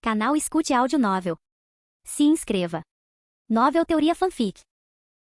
Canal Escute Áudio Novel. Se inscreva. Novel Teoria Fanfic.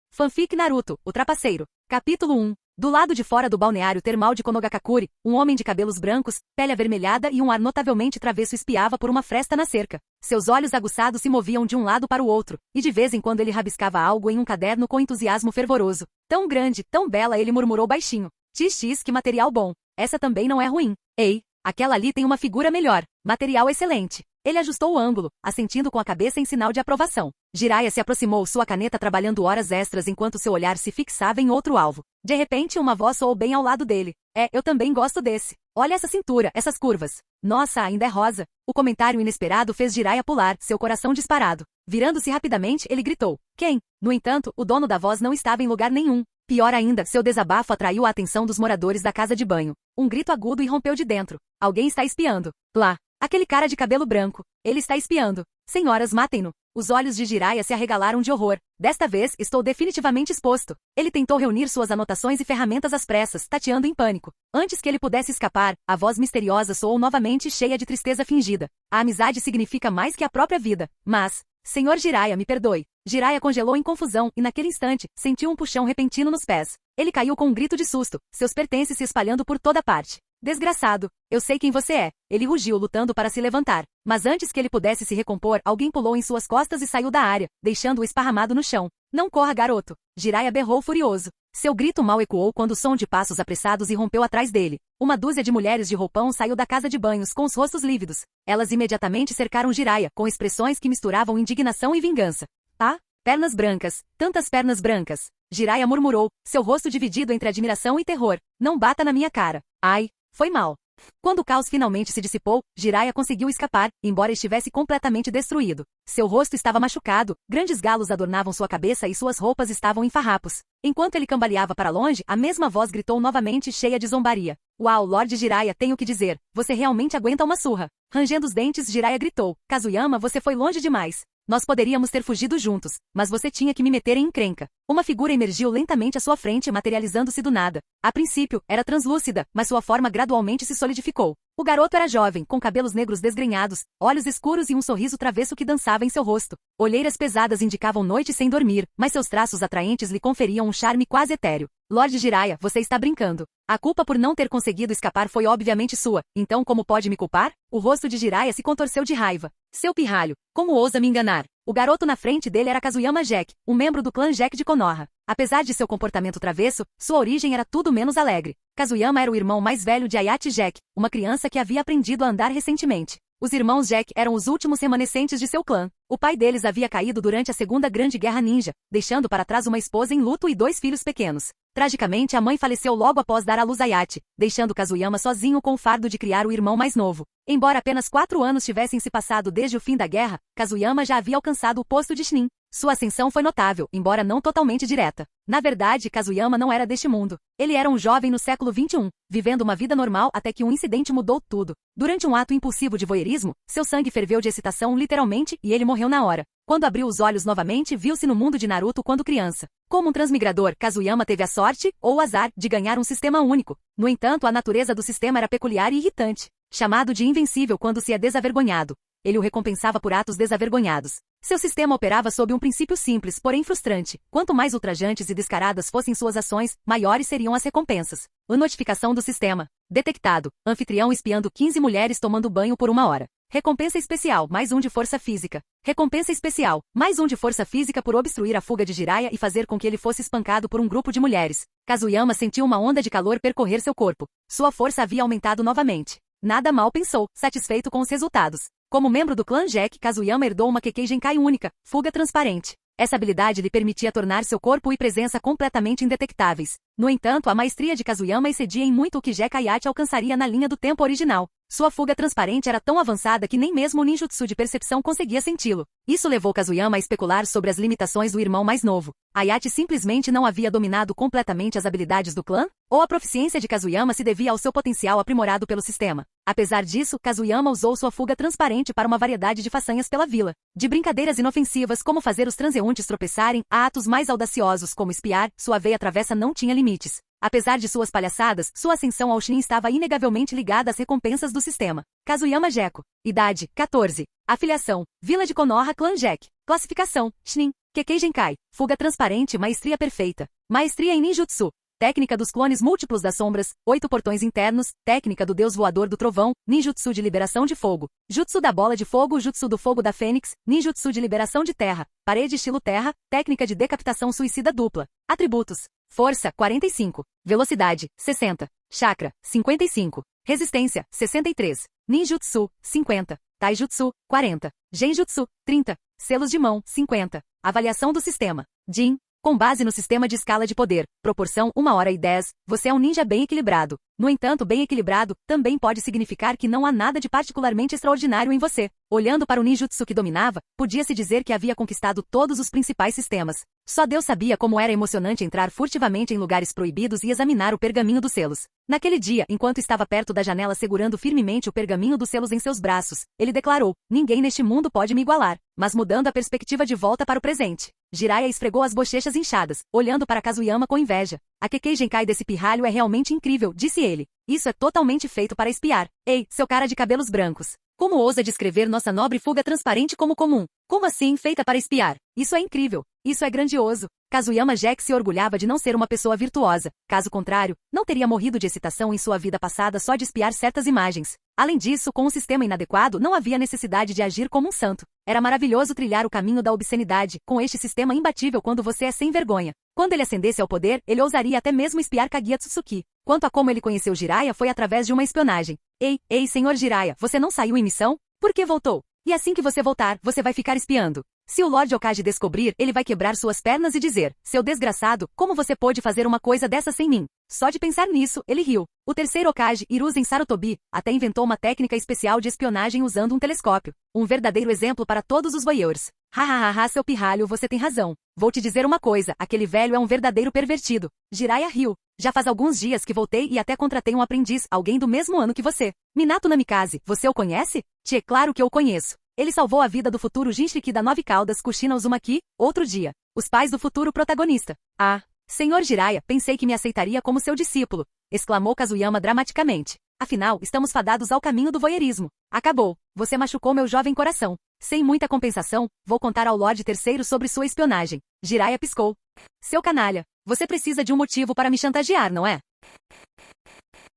Fanfic Naruto, o Trapaceiro. Capítulo 1. Do lado de fora do balneário termal de Konogakakure, um homem de cabelos brancos, pele avermelhada e um ar notavelmente travesso espiava por uma fresta na cerca. Seus olhos aguçados se moviam de um lado para o outro, e de vez em quando ele rabiscava algo em um caderno com entusiasmo fervoroso. Tão grande, tão bela, ele murmurou baixinho. XX, que material bom. Essa também não é ruim. Ei, aquela ali tem uma figura melhor. Material excelente. Ele ajustou o ângulo, assentindo com a cabeça em sinal de aprovação. Jiraiya se aproximou, sua caneta trabalhando horas extras enquanto seu olhar se fixava em outro alvo. De repente, uma voz soou bem ao lado dele. Eu também gosto desse. Olha essa cintura, essas curvas. Nossa, ainda é rosa. O comentário inesperado fez Jiraiya pular, seu coração disparado. Virando-se rapidamente, ele gritou. Quem? No entanto, o dono da voz não estava em lugar nenhum. Pior ainda, seu desabafo atraiu a atenção dos moradores da casa de banho. Um grito agudo irrompeu de dentro. Alguém está espiando. Lá. Aquele cara de cabelo branco. Ele está espiando. Senhoras, matem-no. Os olhos de Jiraiya se arregalaram de horror. Desta vez, estou definitivamente exposto. Ele tentou reunir suas anotações e ferramentas às pressas, tateando em pânico. Antes que ele pudesse escapar, a voz misteriosa soou novamente, cheia de tristeza fingida. A amizade significa mais que a própria vida. Mas, Senhor Jiraiya, me perdoe. Jiraiya congelou em confusão e, naquele instante, sentiu um puxão repentino nos pés. Ele caiu com um grito de susto, seus pertences se espalhando por toda parte. Desgraçado, eu sei quem você é. Ele rugiu, lutando para se levantar. Mas antes que ele pudesse se recompor, alguém pulou em suas costas e saiu da área, deixando-o esparramado no chão. Não corra, garoto. Jiraiya berrou furioso. Seu grito mal ecoou quando o som de passos apressados irrompeu atrás dele. Uma dúzia de mulheres de roupão saiu da casa de banhos com os rostos lívidos. Elas imediatamente cercaram Jiraiya, com expressões que misturavam indignação e vingança. Ah, pernas brancas, tantas pernas brancas. Jiraiya murmurou, seu rosto dividido entre admiração e terror. Não bata na minha cara. Ai. Foi mal. Quando o caos finalmente se dissipou, Jiraiya conseguiu escapar, embora estivesse completamente destruído. Seu rosto estava machucado, grandes galos adornavam sua cabeça e suas roupas estavam em farrapos. Enquanto ele cambaleava para longe, a mesma voz gritou novamente, cheia de zombaria. Uau, Lorde Jiraiya, tenho que dizer, você realmente aguenta uma surra. Rangendo os dentes, Jiraiya gritou, Kazuyama, você foi longe demais. Nós poderíamos ter fugido juntos, mas você tinha que me meter em encrenca. Uma figura emergiu lentamente à sua frente, materializando-se do nada. A princípio, era translúcida, mas sua forma gradualmente se solidificou. O garoto era jovem, com cabelos negros desgrenhados, olhos escuros e um sorriso travesso que dançava em seu rosto. Olheiras pesadas indicavam noite sem dormir, mas seus traços atraentes lhe conferiam um charme quase etéreo. Lorde Jiraiya, você está brincando. A culpa por não ter conseguido escapar foi obviamente sua, então como pode me culpar? O rosto de Jiraiya se contorceu de raiva. Seu pirralho, como ousa me enganar? O garoto na frente dele era Kazuyama Jack, um membro do clã Jack de Konoha. Apesar de seu comportamento travesso, sua origem era tudo menos alegre. Kazuyama era o irmão mais velho de Ayate Jack, uma criança que havia aprendido a andar recentemente. Os irmãos Jack eram os últimos remanescentes de seu clã. O pai deles havia caído durante a Segunda Grande Guerra Ninja, deixando para trás uma esposa em luto e 2 filhos pequenos. Tragicamente, a mãe faleceu logo após dar à luz Ayate, deixando Kazuyama sozinho com o fardo de criar o irmão mais novo. Embora apenas 4 anos tivessem se passado desde o fim da guerra, Kazuyama já havia alcançado o posto de Chunin. Sua ascensão foi notável, embora não totalmente direta. Na verdade, Kazuyama não era deste mundo. Ele era um jovem no século XXI, vivendo uma vida normal até que um incidente mudou tudo. Durante um ato impulsivo de voyeurismo, seu sangue ferveu de excitação literalmente e ele morreu na hora. Quando abriu os olhos novamente, viu-se no mundo de Naruto quando criança. Como um transmigrador, Kazuyama teve a sorte, ou o azar, de ganhar um sistema único. No entanto, a natureza do sistema era peculiar e irritante. Chamado de invencível quando se é desavergonhado. Ele o recompensava por atos desavergonhados. Seu sistema operava sob um princípio simples, porém frustrante. Quanto mais ultrajantes e descaradas fossem suas ações, maiores seriam as recompensas. A notificação do sistema. Detectado. Anfitrião espiando 15 mulheres tomando banho por 1 hora. Recompensa especial, mais 1 de força física. Recompensa especial, mais 1 de força física por obstruir a fuga de Jiraiya e fazer com que ele fosse espancado por um grupo de mulheres. Kazuyama sentiu uma onda de calor percorrer seu corpo. Sua força havia aumentado novamente. Nada mal pensou, satisfeito com os resultados. Como membro do clã Jack, Kazuyama herdou uma Kekkei Genkai única, fuga transparente. Essa habilidade lhe permitia tornar seu corpo e presença completamente indetectáveis. No entanto, a maestria de Kazuyama excedia em muito o que Jack Ayate alcançaria na linha do tempo original. Sua fuga transparente era tão avançada que nem mesmo o ninjutsu de percepção conseguia senti-lo. Isso levou Kazuyama a especular sobre as limitações do irmão mais novo. Ayate simplesmente não havia dominado completamente as habilidades do clã? Ou a proficiência de Kazuyama se devia ao seu potencial aprimorado pelo sistema? Apesar disso, Kazuyama usou sua fuga transparente para uma variedade de façanhas pela vila. De brincadeiras inofensivas como fazer os transeuntes tropeçarem, a atos mais audaciosos como espiar, sua veia travessa não tinha limites. Apesar de suas palhaçadas, sua ascensão ao Chunin estava inegavelmente ligada às recompensas do sistema. Kazuyama Gekko. Idade, 14. Afiliação, Vila de Konoha Clan Jack. Classificação, Chunin. Kekkei Genkai. Fuga transparente, maestria perfeita. Maestria em ninjutsu. Técnica dos clones múltiplos das sombras, 8 portões internos, técnica do deus voador do trovão, ninjutsu de liberação de fogo, jutsu da bola de fogo, jutsu do fogo da fênix, ninjutsu de liberação de terra, parede estilo terra, técnica de decapitação suicida dupla. Atributos: força, 45, velocidade, 60, chakra, 55, resistência, 63, ninjutsu, 50, taijutsu, 40, genjutsu, 30, selos de mão, 50, avaliação do sistema, Jin. Com base no sistema de escala de poder, proporção 1h10, você é um ninja bem equilibrado. No entanto, bem equilibrado também pode significar que não há nada de particularmente extraordinário em você. Olhando para o ninjutsu que dominava, podia-se dizer que havia conquistado todos os principais sistemas. Só Deus sabia como era emocionante entrar furtivamente em lugares proibidos e examinar o pergaminho dos selos. Naquele dia, enquanto estava perto da janela segurando firmemente o pergaminho dos selos em seus braços, ele declarou: ninguém neste mundo pode me igualar. Mas mudando a perspectiva de volta para o presente, Jiraiya esfregou as bochechas inchadas, olhando para Kazuyama com inveja. A Kekkei Genkai desse pirralho é realmente incrível, disse ele. Isso é totalmente feito para espiar. Ei, seu cara de cabelos brancos. Como ousa descrever nossa nobre fuga transparente como comum? Como assim, feita para espiar? Isso é incrível. Isso é grandioso. Kazuyama Jack se orgulhava de não ser uma pessoa virtuosa. Caso contrário, não teria morrido de excitação em sua vida passada só de espiar certas imagens. Além disso, com um sistema inadequado, não havia necessidade de agir como um santo. Era maravilhoso trilhar o caminho da obscenidade, com este sistema imbatível quando você é sem vergonha. Quando ele ascendesse ao poder, ele ousaria até mesmo espiar Kaguya Tsutsuki. Quanto a como ele conheceu Jiraiya foi através de uma espionagem. Ei, senhor Jiraiya, você não saiu em missão? Por que voltou? E assim que você voltar, você vai ficar espiando. Se o Lord Hokage descobrir, ele vai quebrar suas pernas e dizer: seu desgraçado, como você pôde fazer uma coisa dessa sem mim? Só de pensar nisso, ele riu. O terceiro Hokage, Hiruzen Sarutobi, até inventou uma técnica especial de espionagem usando um telescópio. Um verdadeiro exemplo para todos os voyeurs. Hahaha, seu pirralho, você tem razão. Vou te dizer uma coisa, aquele velho é um verdadeiro pervertido. Jiraiya riu. Já faz alguns dias que voltei e até contratei um aprendiz, alguém do mesmo ano que você. Minato Namikaze, você o conhece? Tchê, claro que eu o conheço. Ele salvou a vida do futuro Jinchuriki da Nove Caudas Kushina Uzumaki, outro dia. Os pais do futuro protagonista. Ah, senhor Jiraiya, pensei que me aceitaria como seu discípulo, exclamou Kazuyama dramaticamente. Afinal, estamos fadados ao caminho do voyeurismo. Acabou. Você machucou meu jovem coração. Sem muita compensação, vou contar ao Lorde Terceiro sobre sua espionagem. Jiraiya piscou. Seu canalha, você precisa de um motivo para me chantagear, não é?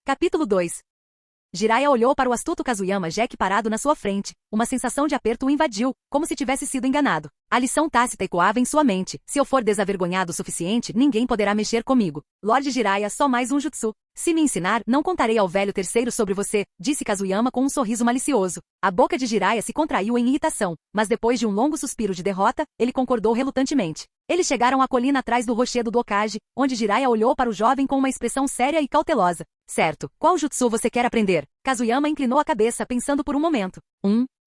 Capítulo 2. Jiraiya olhou para o astuto Kazuyama Jack parado na sua frente. Uma sensação de aperto o invadiu, como se tivesse sido enganado. A lição tácita ecoava em sua mente. Se eu for desavergonhado o suficiente, ninguém poderá mexer comigo. Lorde Jiraiya, só mais um jutsu. Se me ensinar, não contarei ao velho terceiro sobre você, disse Kazuyama com um sorriso malicioso. A boca de Jiraiya se contraiu em irritação, mas depois de um longo suspiro de derrota, ele concordou relutantemente. Eles chegaram à colina atrás do rochedo do Hokage, onde Jiraiya olhou para o jovem com uma expressão séria e cautelosa. Certo, qual jutsu você quer aprender? Kazuyama inclinou a cabeça pensando por um momento.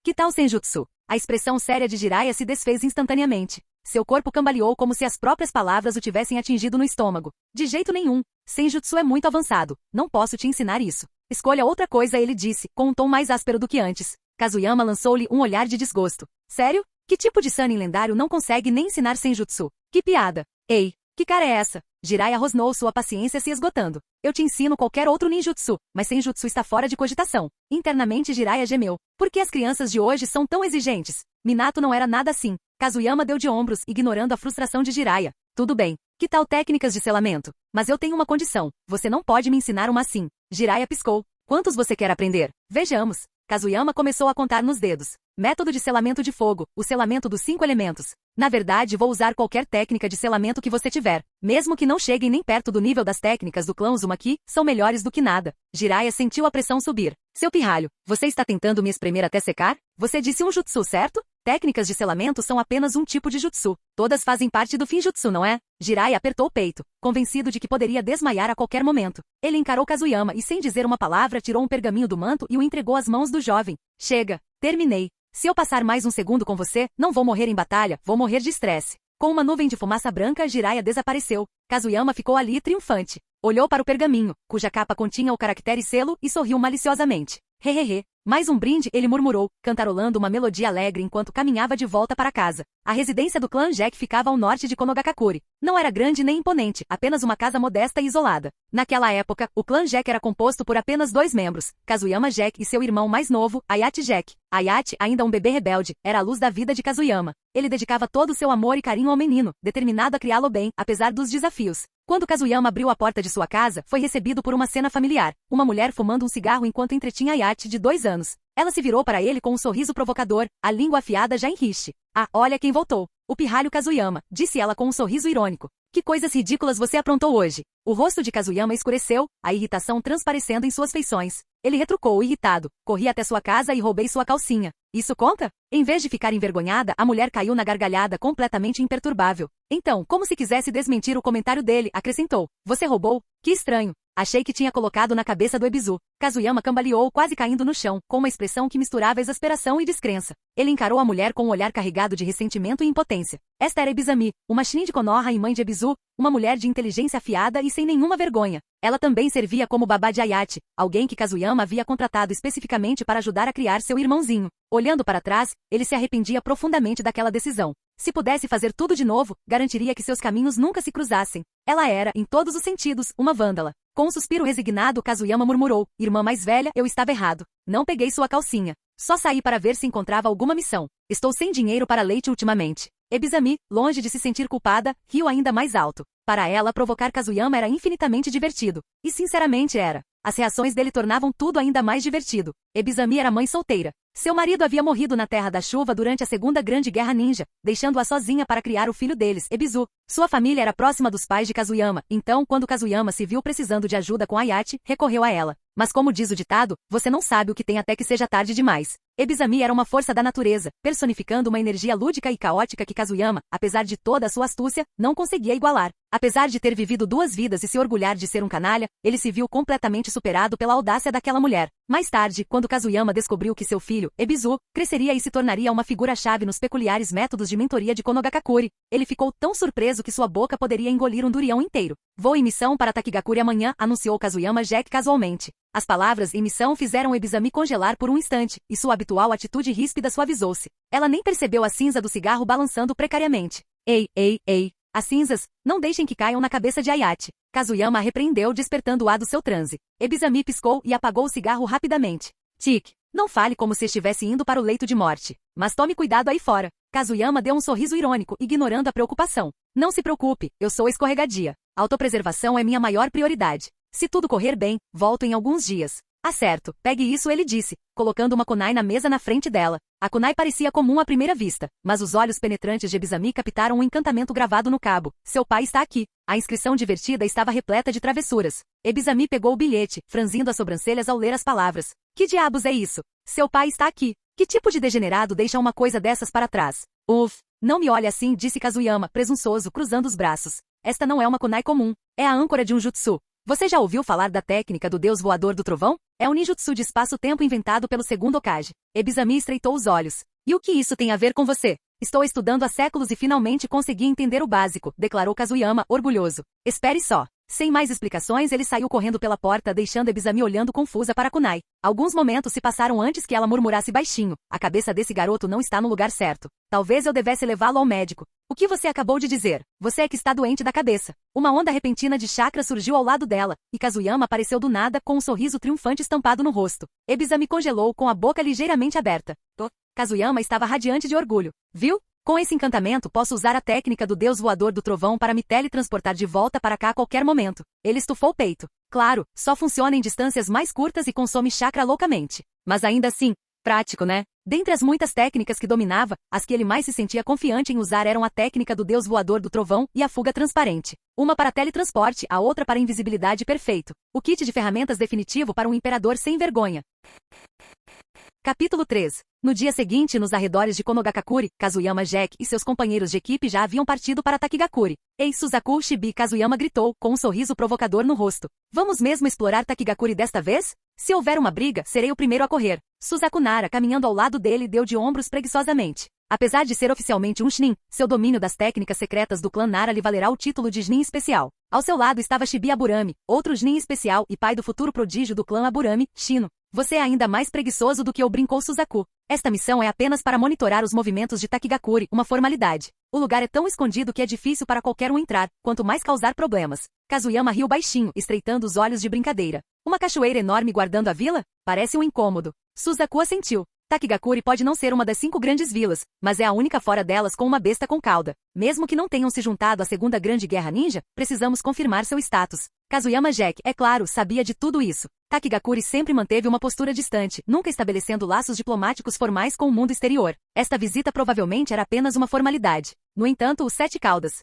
Que tal Senjutsu? A expressão séria de Jiraiya se desfez instantaneamente. Seu corpo cambaleou como se as próprias palavras o tivessem atingido no estômago. De jeito nenhum. Senjutsu é muito avançado. Não posso te ensinar isso. Escolha outra coisa, ele disse, com um tom mais áspero do que antes. Kazuyama lançou-lhe um olhar de desgosto. Sério? Que tipo de Sannin lendário não consegue nem ensinar Senjutsu? Que piada. Ei, que cara é essa? Jiraiya rosnou, sua paciência se esgotando. Eu te ensino qualquer outro ninjutsu, mas Senjutsu está fora de cogitação. Internamente Jiraiya gemeu. Por que as crianças de hoje são tão exigentes? Minato não era nada assim. Kazuyama deu de ombros, ignorando a frustração de Jiraiya. Tudo bem. Que tal técnicas de selamento? Mas eu tenho uma condição. Você não pode me ensinar uma assim. Jiraiya piscou. Quantos você quer aprender? Vejamos. Kazuyama começou a contar nos dedos. Método de selamento de fogo, o selamento dos 5 elementos. Na verdade, vou usar qualquer técnica de selamento que você tiver. Mesmo que não cheguem nem perto do nível das técnicas do clã Uzumaki, são melhores do que nada. Jiraiya sentiu a pressão subir. Seu pirralho, você está tentando me espremer até secar? Você disse um jutsu, certo? Técnicas de selamento são apenas um tipo de jutsu. Todas fazem parte do Finjutsu, não é? Jiraiya apertou o peito, convencido de que poderia desmaiar a qualquer momento. Ele encarou Kazuyama e, sem dizer uma palavra, tirou um pergaminho do manto e o entregou às mãos do jovem. Chega. Terminei. Se eu passar mais um segundo com você, não vou morrer em batalha, vou morrer de estresse. Com uma nuvem de fumaça branca, Jiraiya desapareceu. Kazuyama ficou ali triunfante. Olhou para o pergaminho, cuja capa continha o caractere selo, e sorriu maliciosamente. Hehehe. Mais um brinde, ele murmurou, cantarolando uma melodia alegre enquanto caminhava de volta para casa. A residência do clã Jack ficava ao norte de Konogakakure. Não era grande nem imponente, apenas uma casa modesta e isolada. Naquela época, o clã Jack era composto por apenas 2 membros, Kazuyama Jack e seu irmão mais novo, Ayate Jack. Ayate, ainda um bebê rebelde, era a luz da vida de Kazuyama. Ele dedicava todo o seu amor e carinho ao menino, determinado a criá-lo bem, apesar dos desafios. Quando Kazuyama abriu a porta de sua casa, foi recebido por uma cena familiar. Uma mulher fumando um cigarro enquanto entretinha Ayate, de 2 anos. Ela se virou para ele com um sorriso provocador, a língua afiada já em riste. Ah, olha quem voltou. O pirralho Kazuyama, disse ela com um sorriso irônico. Que coisas ridículas você aprontou hoje. O rosto de Kazuyama escureceu, a irritação transparecendo em suas feições. Ele retrucou irritado. Corri até sua casa e roubei sua calcinha. Isso conta? Em vez de ficar envergonhada, a mulher caiu na gargalhada completamente imperturbável. Então, como se quisesse desmentir o comentário dele, acrescentou. Você roubou? Que estranho. Achei que tinha colocado na cabeça do Ebizu. Kazuyama cambaleou quase caindo no chão, com uma expressão que misturava exasperação e descrença. Ele encarou a mulher com um olhar carregado de ressentimento e impotência. Esta era Ebizami, uma Shinin de Konoha e mãe de Ebizu, uma mulher de inteligência afiada e sem nenhuma vergonha. Ela também servia como babá de Ayate, alguém que Kazuyama havia contratado especificamente para ajudar a criar seu irmãozinho. Olhando para trás, ele se arrependia profundamente daquela decisão. Se pudesse fazer tudo de novo, garantiria que seus caminhos nunca se cruzassem. Ela era, em todos os sentidos, uma vândala. Com um suspiro resignado, Kazuyama murmurou, irmã mais velha, eu estava errado. Não peguei sua calcinha. Só saí para ver se encontrava alguma missão. Estou sem dinheiro para leite ultimamente. Ebizami, longe de se sentir culpada, riu ainda mais alto. Para ela, provocar Kazuyama era infinitamente divertido. E sinceramente era. As reações dele tornavam tudo ainda mais divertido. Ebizami era mãe solteira. Seu marido havia morrido na Terra da Chuva durante a Segunda Grande Guerra Ninja, deixando-a sozinha para criar o filho deles, Ebizu. Sua família era próxima dos pais de Kazuyama, então quando Kazuyama se viu precisando de ajuda com Ayate, recorreu a ela. Mas como diz o ditado, você não sabe o que tem até que seja tarde demais. Ebizami era uma força da natureza, personificando uma energia lúdica e caótica que Kazuyama, apesar de toda a sua astúcia, não conseguia igualar. Apesar de ter vivido 2 vidas e se orgulhar de ser um canalha, ele se viu completamente superado pela audácia daquela mulher. Mais tarde, quando Kazuyama descobriu que seu filho, Ebizu, cresceria e se tornaria uma figura-chave nos peculiares métodos de mentoria de Konogakakure, ele ficou tão surpreso que sua boca poderia engolir um durião inteiro. Vou em missão para Takigakure amanhã, anunciou Kazuyama Jack casualmente. As palavras em missão fizeram Ebizami congelar por um instante, e sua habitual atitude ríspida suavizou-se. Ela nem percebeu a cinza do cigarro balançando precariamente. Ei, ei, ei. As cinzas, não deixem que caiam na cabeça de Ayate. Kazuyama a repreendeu, despertando-a do seu transe. Ebizami piscou e apagou o cigarro rapidamente. Tic, não fale como se estivesse indo para o leito de morte. Mas tome cuidado aí fora. Kazuyama deu um sorriso irônico, ignorando a preocupação. Não se preocupe, eu sou escorregadia. Autopreservação é minha maior prioridade. Se tudo correr bem, volto em alguns dias. Ah, certo, pegue isso, ele disse, colocando uma kunai na mesa na frente dela. A kunai parecia comum à primeira vista, mas os olhos penetrantes de Ebizami captaram um encantamento gravado no cabo. Seu pai está aqui. A inscrição divertida estava repleta de travessuras. Ebizami pegou o bilhete, franzindo as sobrancelhas ao ler as palavras. Que diabos é isso? Seu pai está aqui. Que tipo de degenerado deixa uma coisa dessas para trás? Não me olhe assim, disse Kazuyama, presunçoso, cruzando os braços. Esta não é uma kunai comum. É a âncora de um jutsu. Você já ouviu falar da técnica do deus voador do trovão? É um ninjutsu de espaço-tempo inventado pelo segundo Hokage. Ebizami estreitou os olhos. E o que isso tem a ver com você? Estou estudando há séculos e finalmente consegui entender o básico, declarou Kazuyama, orgulhoso. Espere só. Sem mais explicações, ele saiu correndo pela porta, deixando Ebizami olhando confusa para a kunai. Alguns momentos se passaram antes que ela murmurasse baixinho. A cabeça desse garoto não está no lugar certo. Talvez eu devesse levá-lo ao médico. O que você acabou de dizer? Você é que está doente da cabeça. Uma onda repentina de chakra surgiu ao lado dela, e Kazuyama apareceu do nada com um sorriso triunfante estampado no rosto. Ebizami congelou com a boca ligeiramente aberta. Kazuyama estava radiante de orgulho. Viu? Com esse encantamento posso usar a técnica do deus voador do trovão para me teletransportar de volta para cá a qualquer momento. Ele estufou o peito. Claro, só funciona em distâncias mais curtas e consome chakra loucamente. Mas ainda assim, prático, né? Dentre as muitas técnicas que dominava, as que ele mais se sentia confiante em usar eram a técnica do deus voador do trovão e a fuga transparente. Uma para teletransporte, a outra para invisibilidade perfeito. O kit de ferramentas definitivo para um imperador sem vergonha. Capítulo 3. No dia seguinte, nos arredores de Konogakakure, Kazuyama Jack e seus companheiros de equipe já haviam partido para Takigakure. Ei, Suzaku Shibi, Kazuyama gritou, com um sorriso provocador no rosto. Vamos mesmo explorar Takigakure desta vez? Se houver uma briga, serei o primeiro a correr. Suzaku Nara, caminhando ao lado dele, deu de ombros preguiçosamente. Apesar de ser oficialmente um Shinin, seu domínio das técnicas secretas do clã Nara lhe valerá o título de Shinin especial. Ao seu lado estava Shibi Aburami, outro Shinin especial e pai do futuro prodígio do clã Aburami, Shino. Você é ainda mais preguiçoso do que eu, brincou Suzaku. Esta missão é apenas para monitorar os movimentos de Takigakuri, uma formalidade. O lugar é tão escondido que é difícil para qualquer um entrar, quanto mais causar problemas. Kazuyama riu baixinho, estreitando os olhos de brincadeira. Uma cachoeira enorme guardando a vila? Parece um incômodo. Suzaku assentiu. Takigakuri pode não ser uma das 5 grandes vilas, mas é a única fora delas com uma besta com cauda. Mesmo que não tenham se juntado à Segunda Grande Guerra Ninja, precisamos confirmar seu status. Kazuyama Jack, é claro, sabia de tudo isso. Takigakuri sempre manteve uma postura distante, nunca estabelecendo laços diplomáticos formais com o mundo exterior. Esta visita provavelmente era apenas uma formalidade. No entanto, os 7 caudas.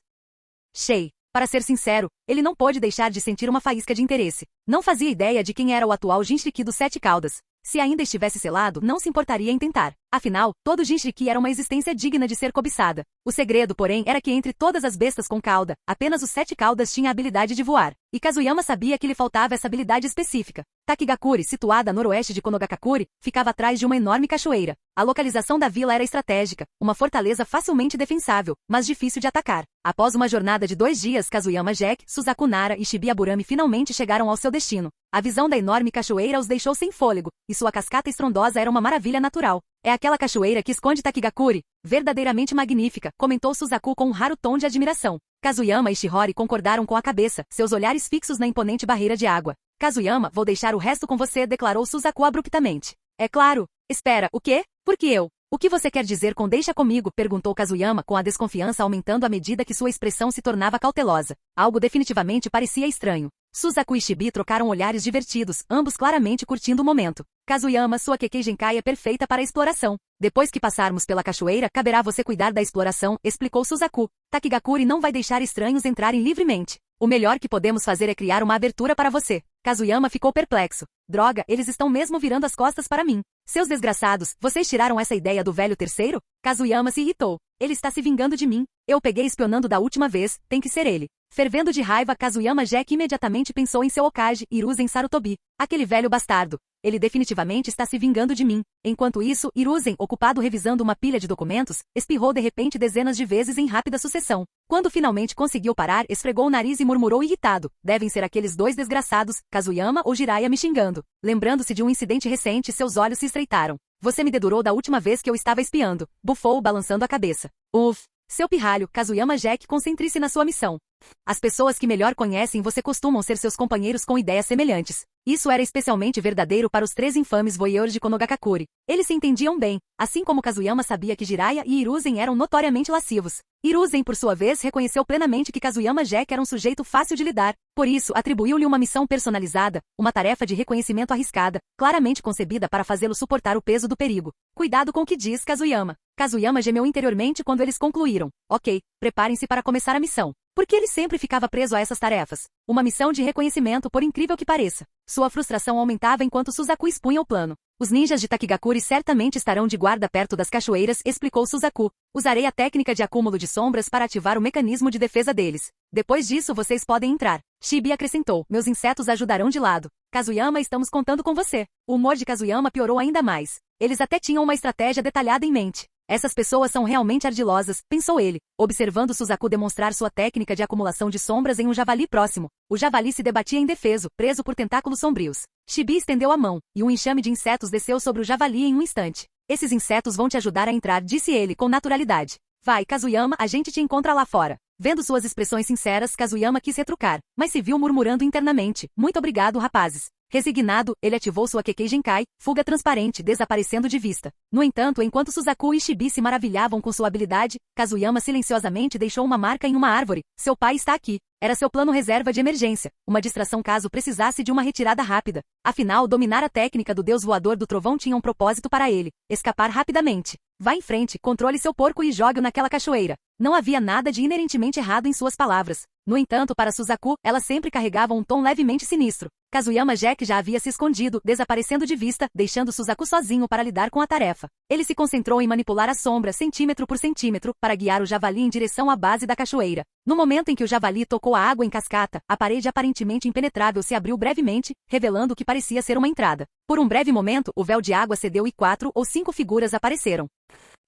Shei. Para ser sincero, ele não pôde deixar de sentir uma faísca de interesse. Não fazia ideia de quem era o atual Jinchuriki dos 7 caudas. Se ainda estivesse selado, não se importaria em tentar. Afinal, todo Jinchuriki era uma existência digna de ser cobiçada. O segredo, porém, era que entre todas as bestas com cauda, apenas os 7 caudas tinham a habilidade de voar. E Kazuyama sabia que lhe faltava essa habilidade específica. Takigakuri, situada a noroeste de Konogakakuri, ficava atrás de uma enorme cachoeira. A localização da vila era estratégica, uma fortaleza facilmente defensável, mas difícil de atacar. Após uma jornada de 2 dias, Kazuyama Jack, Suzaku Nara e Shibuya-Burami finalmente chegaram ao seu destino. A visão da enorme cachoeira os deixou sem fôlego, e sua cascata estrondosa era uma maravilha natural. É aquela cachoeira que esconde Takigakuri. Verdadeiramente magnífica, comentou Suzaku com um raro tom de admiração. Kazuyama e Shihori concordaram com a cabeça, seus olhares fixos na imponente barreira de água. Kazuyama, vou deixar o resto com você, declarou Suzaku abruptamente. É claro. Espera, o quê? Por que eu? O que você quer dizer com deixa comigo? Perguntou Kazuyama com a desconfiança aumentando à medida que sua expressão se tornava cautelosa. Algo definitivamente parecia estranho. Suzaku e Shibi trocaram olhares divertidos, ambos claramente curtindo o momento. Kazuyama, sua Kekkei Genkai é perfeita para a exploração. Depois que passarmos pela cachoeira, caberá você cuidar da exploração, explicou Suzaku. Takigakuri não vai deixar estranhos entrarem livremente. O melhor que podemos fazer é criar uma abertura para você. Kazuyama ficou perplexo. Droga, eles estão mesmo virando as costas para mim. Seus desgraçados, vocês tiraram essa ideia do velho terceiro? Kazuyama se irritou. Ele está se vingando de mim. Eu peguei espionando da última vez, tem que ser ele. Fervendo de raiva, Kazuyama Jack imediatamente pensou em seu Hokage, Hiruzen Sarutobi. Aquele velho bastardo. Ele definitivamente está se vingando de mim. Enquanto isso, Hiruzen, ocupado revisando uma pilha de documentos, espirrou de repente dezenas de vezes em rápida sucessão. Quando finalmente conseguiu parar, esfregou o nariz e murmurou irritado. Devem ser aqueles 2 desgraçados, Kazuyama ou Jiraiya me xingando. Lembrando-se de um incidente recente, seus olhos se estreitaram. Você me dedurou da última vez que eu estava espiando. Bufou, balançando a cabeça. Uf. Seu pirralho, Kazuyama Jack, concentre-se na sua missão. As pessoas que melhor conhecem você costumam ser seus companheiros com ideias semelhantes. Isso era especialmente verdadeiro para os 3 infames voyeurs de Konogakakuri. Eles se entendiam bem, assim como Kazuyama sabia que Jiraiya e Hiruzen eram notoriamente lascivos. Hiruzen, por sua vez, reconheceu plenamente que Kazuyama Jack era um sujeito fácil de lidar. Por isso, atribuiu-lhe uma missão personalizada, uma tarefa de reconhecimento arriscada, claramente concebida para fazê-lo suportar o peso do perigo. Cuidado com o que diz, Kazuyama. Kazuyama gemeu interiormente quando eles concluíram. Ok, preparem-se para começar a missão. Por que ele sempre ficava preso a essas tarefas? Uma missão de reconhecimento, por incrível que pareça. Sua frustração aumentava enquanto Suzaku expunha o plano. Os ninjas de Takigakuri certamente estarão de guarda perto das cachoeiras, explicou Suzaku. Usarei a técnica de acúmulo de sombras para ativar o mecanismo de defesa deles. Depois disso vocês podem entrar. Shibi acrescentou, meus insetos ajudarão de lado. Kazuyama, estamos contando com você. O humor de Kazuyama piorou ainda mais. Eles até tinham uma estratégia detalhada em mente. Essas pessoas são realmente ardilosas, pensou ele, observando Suzaku demonstrar sua técnica de acumulação de sombras em um javali próximo. O javali se debatia indefeso, preso por tentáculos sombrios. Shibi estendeu a mão, e um enxame de insetos desceu sobre o javali em um instante. Esses insetos vão te ajudar a entrar, disse ele com naturalidade. Vai, Kazuyama, a gente te encontra lá fora. Vendo suas expressões sinceras, Kazuyama quis retrucar, mas se viu murmurando internamente. Muito obrigado, rapazes. Resignado, ele ativou sua Kekkei Genkai, fuga transparente, desaparecendo de vista. No entanto, enquanto Suzaku e Shibi se maravilhavam com sua habilidade, Kazuyama silenciosamente deixou uma marca em uma árvore. Seu pai está aqui. Era seu plano reserva de emergência, uma distração caso precisasse de uma retirada rápida. Afinal, dominar a técnica do deus voador do trovão tinha um propósito para ele: escapar rapidamente. Vá em frente, controle seu porco e jogue-o naquela cachoeira. Não havia nada de inerentemente errado em suas palavras. No entanto, para Suzaku, ela sempre carregava um tom levemente sinistro. Kazuyama Jack já havia se escondido, desaparecendo de vista, deixando Suzaku sozinho para lidar com a tarefa. Ele se concentrou em manipular a sombra, centímetro por centímetro, para guiar o javali em direção à base da cachoeira. No momento em que o javali tocou a água em cascata, a parede aparentemente impenetrável se abriu brevemente, revelando o que parecia ser uma entrada. Por um breve momento, o véu de água cedeu e 4 ou 5 figuras apareceram.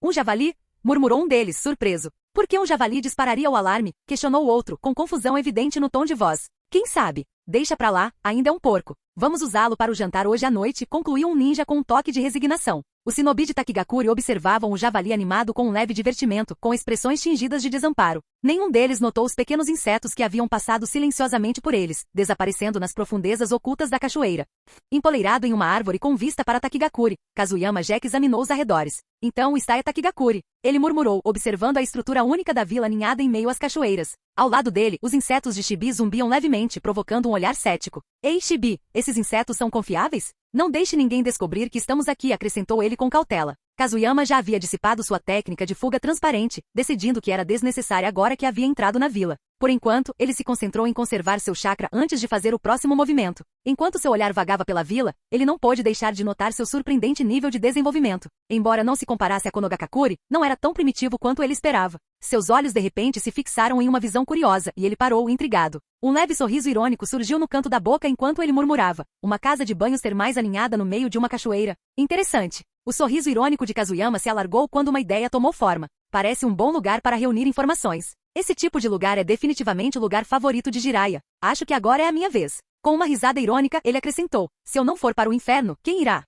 Um javali? Murmurou um deles, surpreso. Por que um javali dispararia o alarme? Questionou o outro, com confusão evidente no tom de voz. Quem sabe? Deixa pra lá, ainda é um porco. Vamos usá-lo para o jantar hoje à noite, concluiu um ninja com um toque de resignação. Os shinobi de Takigakuri observavam o javali animado com um leve divertimento, com expressões tingidas de desamparo. Nenhum deles notou os pequenos insetos que haviam passado silenciosamente por eles, desaparecendo nas profundezas ocultas da cachoeira. Empoleirado em uma árvore com vista para Takigakuri, Kazuyama Jack examinou os arredores. Então está Takigakuri. Ele murmurou, observando a estrutura única da vila ninhada em meio às cachoeiras. Ao lado dele, os insetos de Chibi zumbiam levemente, provocando um olhar cético. Ei, Chibi, esses insetos são confiáveis? Não deixe ninguém descobrir que estamos aqui, acrescentou ele com cautela. Kazuyama já havia dissipado sua técnica de fuga transparente, decidindo que era desnecessária agora que havia entrado na vila. Por enquanto, ele se concentrou em conservar seu chakra antes de fazer o próximo movimento. Enquanto seu olhar vagava pela vila, ele não pôde deixar de notar seu surpreendente nível de desenvolvimento. Embora não se comparasse a Konogakakuri, não era tão primitivo quanto ele esperava. Seus olhos de repente se fixaram em uma visão curiosa, e ele parou, intrigado. Um leve sorriso irônico surgiu no canto da boca enquanto ele murmurava. Uma casa de banhos termais alinhada no meio de uma cachoeira. Interessante. O sorriso irônico de Kazuyama se alargou quando uma ideia tomou forma. Parece um bom lugar para reunir informações. Esse tipo de lugar é definitivamente o lugar favorito de Jiraiya. Acho que agora é a minha vez. Com uma risada irônica, ele acrescentou. Se eu não for para o inferno, quem irá?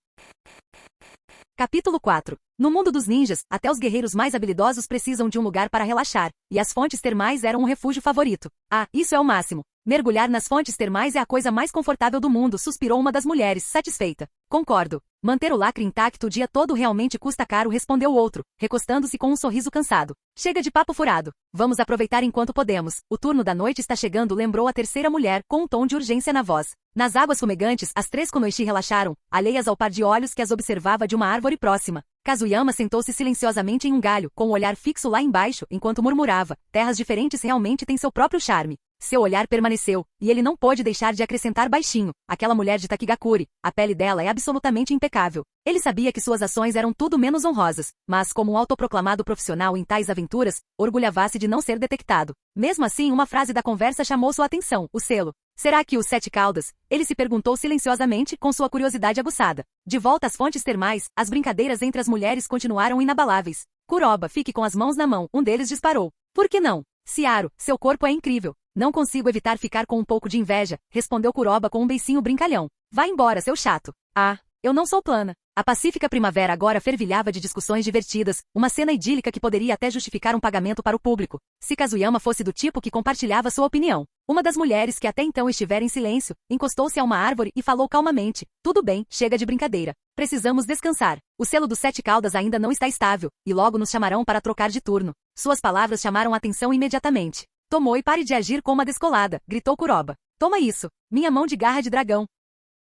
Capítulo 4. No mundo dos ninjas, até os guerreiros mais habilidosos precisam de um lugar para relaxar, e as fontes termais eram um refúgio favorito. Ah, isso é o máximo. Mergulhar nas fontes termais é a coisa mais confortável do mundo, suspirou uma das mulheres, satisfeita. Concordo. Manter o lacre intacto o dia todo realmente custa caro, respondeu o outro, recostando-se com um sorriso cansado. Chega de papo furado. Vamos aproveitar enquanto podemos. O turno da noite está chegando, lembrou a terceira mulher, com um tom de urgência na voz. Nas águas fumegantes, as três Kunoichi relaxaram, alheias ao par de olhos que as observava de uma árvore próxima. Kazuyama sentou-se silenciosamente em um galho, com o olhar fixo lá embaixo, enquanto murmurava. Terras diferentes realmente têm seu próprio charme. Seu olhar permaneceu, e ele não pôde deixar de acrescentar baixinho. Aquela mulher de Takigakuri, a pele dela é absolutamente impecável. Ele sabia que suas ações eram tudo menos honrosas, mas como um autoproclamado profissional em tais aventuras, orgulhava-se de não ser detectado. Mesmo assim, uma frase da conversa chamou sua atenção, o selo. Será que os 7 caudas? Ele se perguntou silenciosamente, com sua curiosidade aguçada. De volta às fontes termais, as brincadeiras entre as mulheres continuaram inabaláveis. Kuroba, fique com as mãos na mão, um deles disparou. Por que não? Ciaro, seu corpo é incrível. Não consigo evitar ficar com um pouco de inveja, respondeu Kuroba com um beicinho brincalhão. Vá embora, seu chato. Ah, eu não sou plana. A pacífica primavera agora fervilhava de discussões divertidas, uma cena idílica que poderia até justificar um pagamento para o público, se Kazuyama fosse do tipo que compartilhava sua opinião. Uma das mulheres que até então estivera em silêncio, encostou-se a uma árvore e falou calmamente. Tudo bem, chega de brincadeira. Precisamos descansar. O selo dos 7 caudas ainda não está estável, e logo nos chamarão para trocar de turno. Suas palavras chamaram a atenção imediatamente. Tomou e pare de agir como uma descolada, gritou Kuroba. Toma isso, minha mão de garra de dragão.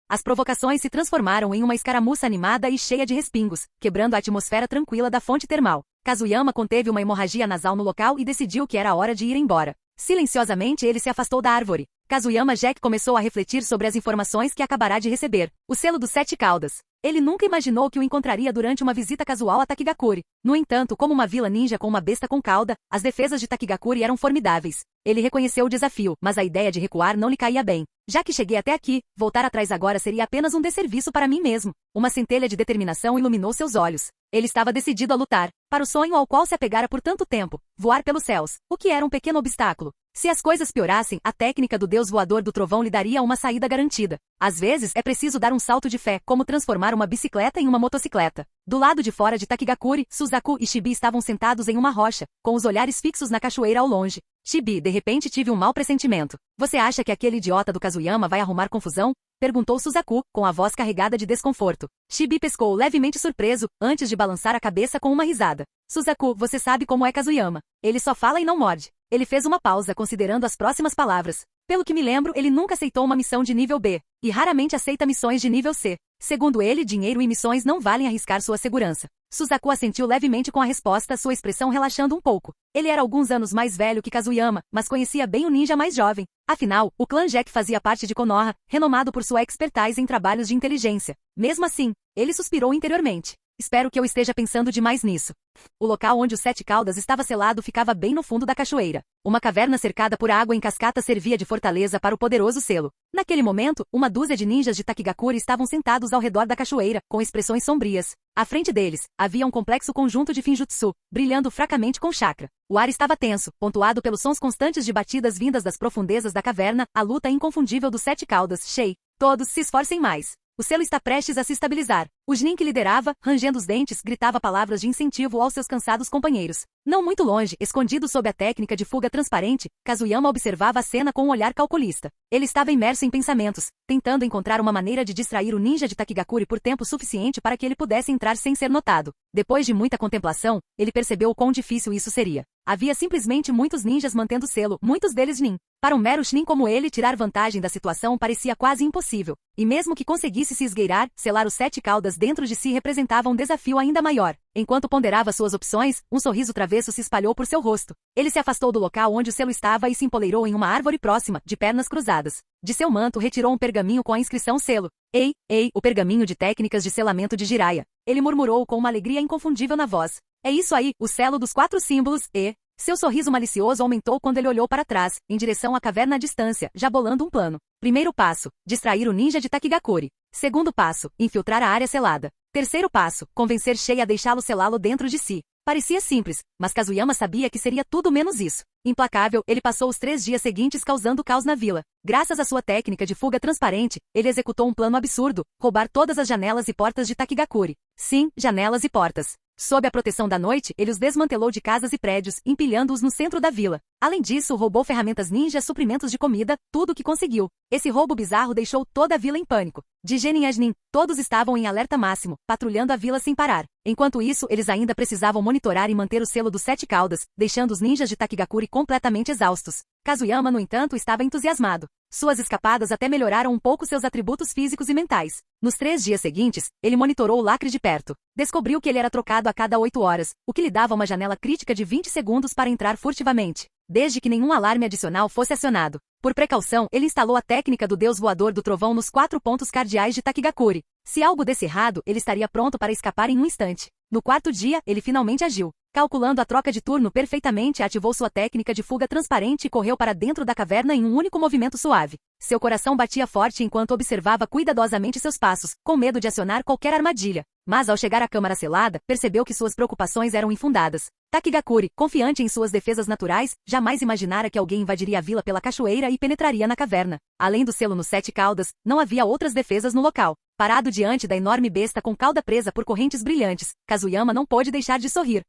As provocações se transformaram em uma escaramuça animada e cheia de respingos, quebrando a atmosfera tranquila da fonte termal. Kazuyama conteve uma hemorragia nasal no local e decidiu que era a hora de ir embora. Silenciosamente ele se afastou da árvore. Kazuyama Jack começou a refletir sobre as informações que acabará de receber. O selo dos 7 caudas. Ele nunca imaginou que o encontraria durante uma visita casual a Takigakuri. No entanto, como uma vila ninja com uma besta com cauda, as defesas de Takigakuri eram formidáveis. Ele reconheceu o desafio, mas a ideia de recuar não lhe caía bem. Já que cheguei até aqui, voltar atrás agora seria apenas um desserviço para mim mesmo. Uma centelha de determinação iluminou seus olhos. Ele estava decidido a lutar, para o sonho ao qual se apegara por tanto tempo, voar pelos céus, o que era um pequeno obstáculo. Se as coisas piorassem, a técnica do deus voador do trovão lhe daria uma saída garantida. Às vezes, é preciso dar um salto de fé, como transformar uma bicicleta em uma motocicleta. Do lado de fora de Takigakuri, Suzaku e Chibi estavam sentados em uma rocha, com os olhares fixos na cachoeira ao longe. Chibi, de repente tive um mau pressentimento. Você acha que aquele idiota do Kazuyama vai arrumar confusão? Perguntou Suzaku, com a voz carregada de desconforto. Chibi pescou levemente surpreso, antes de balançar a cabeça com uma risada. Suzaku, você sabe como é Kazuyama. Ele só fala e não morde. Ele fez uma pausa considerando as próximas palavras. Pelo que me lembro, ele nunca aceitou uma missão de nível B, e raramente aceita missões de nível C. Segundo ele, dinheiro e missões não valem arriscar sua segurança. Suzaku assentiu levemente com a resposta, sua expressão relaxando um pouco. Ele era alguns anos mais velho que Kazuyama, mas conhecia bem o ninja mais jovem. Afinal, o clã Jack fazia parte de Konoha, renomado por sua expertise em trabalhos de inteligência. Mesmo assim, ele suspirou interiormente. Espero que eu esteja pensando demais nisso. O local onde os Sete Caudas estava selado ficava bem no fundo da cachoeira. Uma caverna cercada por água em cascata servia de fortaleza para o poderoso selo. Naquele momento, uma dúzia de ninjas de Takigakure estavam sentados ao redor da cachoeira, com expressões sombrias. À frente deles, havia um complexo conjunto de Finjutsu, brilhando fracamente com chakra. O ar estava tenso, pontuado pelos sons constantes de batidas vindas das profundezas da caverna, a luta inconfundível dos Sete Caudas. Shei, todos se esforcem mais. O selo está prestes a se estabilizar. O Jnin que liderava, rangendo os dentes, gritava palavras de incentivo aos seus cansados companheiros. Não muito longe, escondido sob a técnica de fuga transparente, Kazuyama observava a cena com um olhar calculista. Ele estava imerso em pensamentos, tentando encontrar uma maneira de distrair o ninja de Takigakure por tempo suficiente para que ele pudesse entrar sem ser notado. Depois de muita contemplação, ele percebeu o quão difícil isso seria. Havia simplesmente muitos ninjas mantendo o selo, muitos deles Jnin. Para um mero Chunin como ele, tirar vantagem da situação parecia quase impossível. E mesmo que conseguisse se esgueirar, selar os Sete Caudas dentro de si representava um desafio ainda maior. Enquanto ponderava suas opções, um sorriso travesso se espalhou por seu rosto. Ele se afastou do local onde o selo estava e se empoleirou em uma árvore próxima, de pernas cruzadas. De seu manto retirou um pergaminho com a inscrição selo. Ei, o pergaminho de técnicas de selamento de Jiraiya. Ele murmurou com uma alegria inconfundível na voz. É isso aí, o selo dos 4 símbolos, e... Seu sorriso malicioso aumentou quando ele olhou para trás, em direção à caverna à distância, já bolando um plano. Primeiro passo, distrair o ninja de Takigakure. Segundo passo, infiltrar a área selada. Terceiro passo, convencer Shei a deixá-lo selá-lo dentro de si. Parecia simples, mas Kazuyama sabia que seria tudo menos isso. Implacável, ele passou os 3 dias seguintes causando caos na vila. Graças à sua técnica de fuga transparente, ele executou um plano absurdo, roubar todas as janelas e portas de Takigakure. Sim, janelas e portas. Sob a proteção da noite, ele os desmantelou de casas e prédios, empilhando-os no centro da vila. Além disso, roubou ferramentas ninja, suprimentos de comida, tudo o que conseguiu. Esse roubo bizarro deixou toda a vila em pânico. De Genin a Jnin, todos estavam em alerta máximo, patrulhando a vila sem parar. Enquanto isso, eles ainda precisavam monitorar e manter o selo dos Sete Caudas, deixando os ninjas de Takigakure completamente exaustos. Kazuyama, no entanto, estava entusiasmado. Suas escapadas até melhoraram um pouco seus atributos físicos e mentais. Nos 3 dias seguintes, ele monitorou o lacre de perto. Descobriu que ele era trocado a cada 8 horas, o que lhe dava uma janela crítica de 20 segundos para entrar furtivamente, desde que nenhum alarme adicional fosse acionado. Por precaução, ele instalou a técnica do Deus Voador do Trovão nos 4 pontos cardeais de Takigakure. Se algo desse errado, ele estaria pronto para escapar em um instante. No 4º dia, ele finalmente agiu. Calculando a troca de turno perfeitamente, ativou sua técnica de fuga transparente e correu para dentro da caverna em um único movimento suave. Seu coração batia forte enquanto observava cuidadosamente seus passos, com medo de acionar qualquer armadilha. Mas ao chegar à câmara selada, percebeu que suas preocupações eram infundadas. Takigakure, confiante em suas defesas naturais, jamais imaginara que alguém invadiria a vila pela cachoeira e penetraria na caverna. Além do selo nos 7 caudas, não havia outras defesas no local. Parado diante da enorme besta com cauda presa por correntes brilhantes, Kazuyama não pôde deixar de sorrir.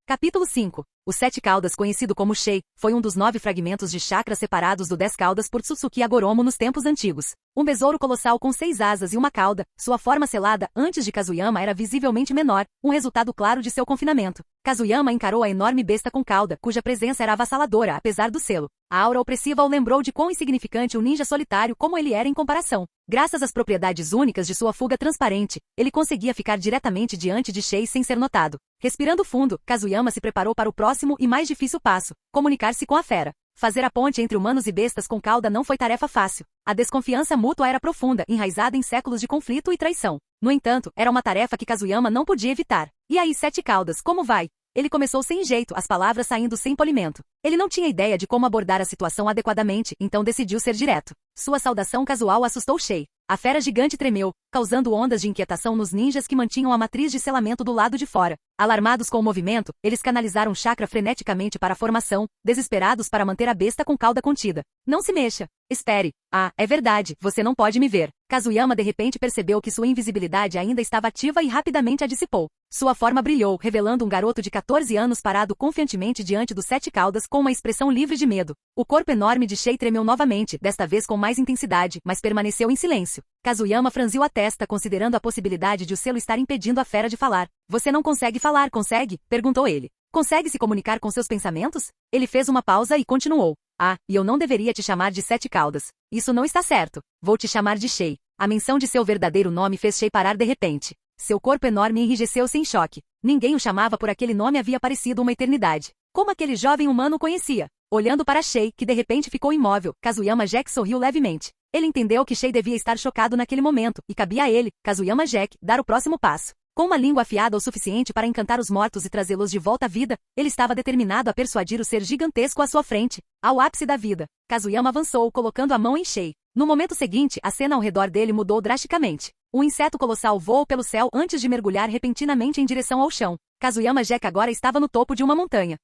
Capítulo 5. Os 7 caudas, conhecido como Shei, foi um dos 9 fragmentos de chakra separados do 10 caudas por Tsusuke Agoromo nos tempos antigos. Um besouro colossal com 6 asas e uma cauda, sua forma selada antes de Kazuyama era visivelmente menor, um resultado claro de seu confinamento. Kazuyama encarou a enorme besta com cauda, cuja presença era avassaladora apesar do selo. A aura opressiva o lembrou de quão insignificante um ninja solitário como ele era em comparação. Graças às propriedades únicas de sua fuga transparente, ele conseguia ficar diretamente diante de Shei sem ser notado. Respirando fundo, Kazuyama se preparou para o próximo e mais difícil passo, comunicar-se com a fera. Fazer a ponte entre humanos e bestas com cauda não foi tarefa fácil. A desconfiança mútua era profunda, enraizada em séculos de conflito e traição. No entanto, era uma tarefa que Kazuyama não podia evitar. E aí, 7 caudas, como vai? Ele começou sem jeito, as palavras saindo sem polimento. Ele não tinha ideia de como abordar a situação adequadamente, então decidiu ser direto. Sua saudação casual assustou Shei. A fera gigante tremeu, causando ondas de inquietação nos ninjas que mantinham a matriz de selamento do lado de fora. Alarmados com o movimento, eles canalizaram chakra freneticamente para a formação, desesperados para manter a besta com cauda contida. Não se mexa. Espere. Ah, é verdade, você não pode me ver. Kazuyama de repente percebeu que sua invisibilidade ainda estava ativa e rapidamente a dissipou. Sua forma brilhou, revelando um garoto de 14 anos parado confiantemente diante dos 7 caudas com uma expressão livre de medo. O corpo enorme de Shei tremeu novamente, desta vez com mais intensidade, mas permaneceu em silêncio. Kazuyama franziu a testa considerando a possibilidade de o selo estar impedindo a fera de falar. Você não consegue falar, consegue? Perguntou ele. Consegue se comunicar com seus pensamentos? Ele fez uma pausa e continuou. Ah, e eu não deveria te chamar de 7 caudas. Isso não está certo. Vou te chamar de Shei. A menção de seu verdadeiro nome fez Shei parar de repente. Seu corpo enorme enrijeceu-se em choque. Ninguém o chamava por aquele nome havia parecido uma eternidade. Como aquele jovem humano o conhecia? olhando para Shei, que de repente ficou imóvel. Kazuyama Jack sorriu levemente. Ele entendeu que Shei devia estar chocado naquele momento, e cabia a ele, Kazuyama Jack, dar o próximo passo. Com uma língua afiada o suficiente para encantar os mortos e trazê-los de volta à vida, ele estava determinado a persuadir o ser gigantesco à sua frente. Ao ápice da vida, Kazuyama avançou, colocando a mão em Shei. No momento seguinte, a cena ao redor dele mudou drasticamente. Um inseto colossal voou pelo céu antes de mergulhar repentinamente em direção ao chão. Kazuyama Jack agora estava no topo de uma montanha.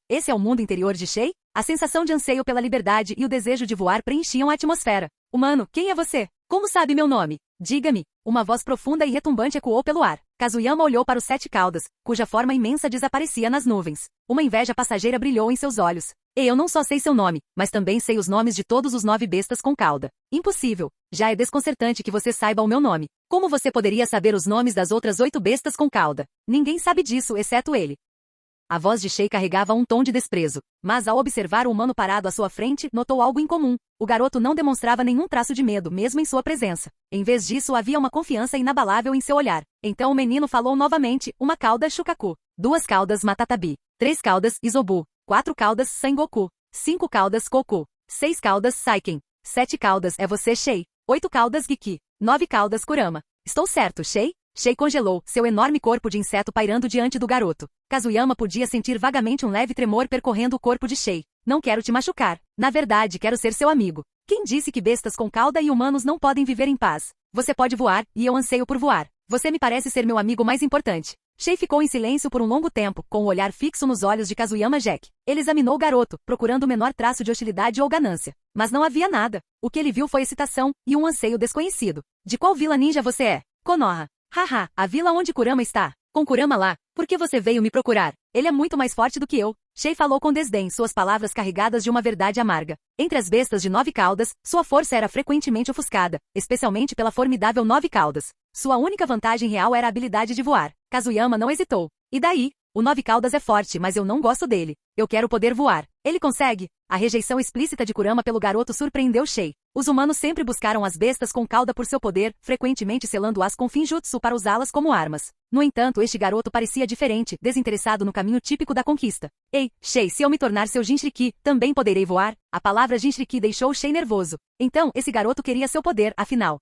Esse é o mundo interior de Shei? A sensação de anseio pela liberdade e o desejo de voar preenchiam a atmosfera. Humano, quem é você? Como sabe meu nome? Diga-me. Uma voz profunda e retumbante ecoou pelo ar. Kazuyama olhou para os 7 caudas, cuja forma imensa desaparecia nas nuvens. Uma inveja passageira brilhou em seus olhos. Eu não só sei seu nome, mas também sei os nomes de todos os 9 bestas com cauda. Impossível. Já é desconcertante que você saiba o meu nome. Como você poderia saber os nomes das outras 8 bestas com cauda? Ninguém sabe disso, exceto ele. A voz de Shei carregava um tom de desprezo, mas ao observar o humano parado à sua frente, notou algo incomum. O garoto não demonstrava nenhum traço de medo, mesmo em sua presença. Em vez disso, havia uma confiança inabalável em seu olhar. Então o menino falou novamente, uma cauda Shukaku, 2 caudas Matatabi, 3 caudas Izobu, 4 caudas Sengoku, 5 caudas Koku, 6 caudas Saiken, 7 caudas é você Shei, 8 caudas Giki, 9 caudas Kurama. Estou certo, Shei? Shei congelou, seu enorme corpo de inseto pairando diante do garoto. Kazuyama podia sentir vagamente um leve tremor percorrendo o corpo de Shei. Não quero te machucar. Na verdade, quero ser seu amigo. Quem disse que bestas com cauda e humanos não podem viver em paz? Você pode voar, e eu anseio por voar. Você me parece ser meu amigo mais importante. Shei ficou em silêncio por um longo tempo, com o olhar fixo nos olhos de Kazuyama Jack. Ele examinou o garoto, procurando o menor traço de hostilidade ou ganância. Mas não havia nada. O que ele viu foi excitação e um anseio desconhecido. De qual vila ninja você é? Konoha. Haha, a vila onde Kurama está. Com Kurama lá, por que você veio me procurar? Ele é muito mais forte do que eu. Shei falou com desdém, suas palavras carregadas de uma verdade amarga. Entre as bestas de 9 caudas, sua força era frequentemente ofuscada, especialmente pela formidável 9 caudas. Sua única vantagem real era a habilidade de voar. Kazuyama não hesitou. E daí? O 9 caudas é forte, mas eu não gosto dele. Eu quero poder voar. Ele consegue? A rejeição explícita de Kurama pelo garoto surpreendeu Shei. Os humanos sempre buscaram as bestas com cauda por seu poder, frequentemente selando-as com Finjutsu para usá-las como armas. No entanto, este garoto parecia diferente, desinteressado no caminho típico da conquista. Ei, Shei, se eu me tornar seu Jinchuriki, também poderei voar? A palavra Jinchuriki deixou Shei nervoso. Então, esse garoto queria seu poder, afinal.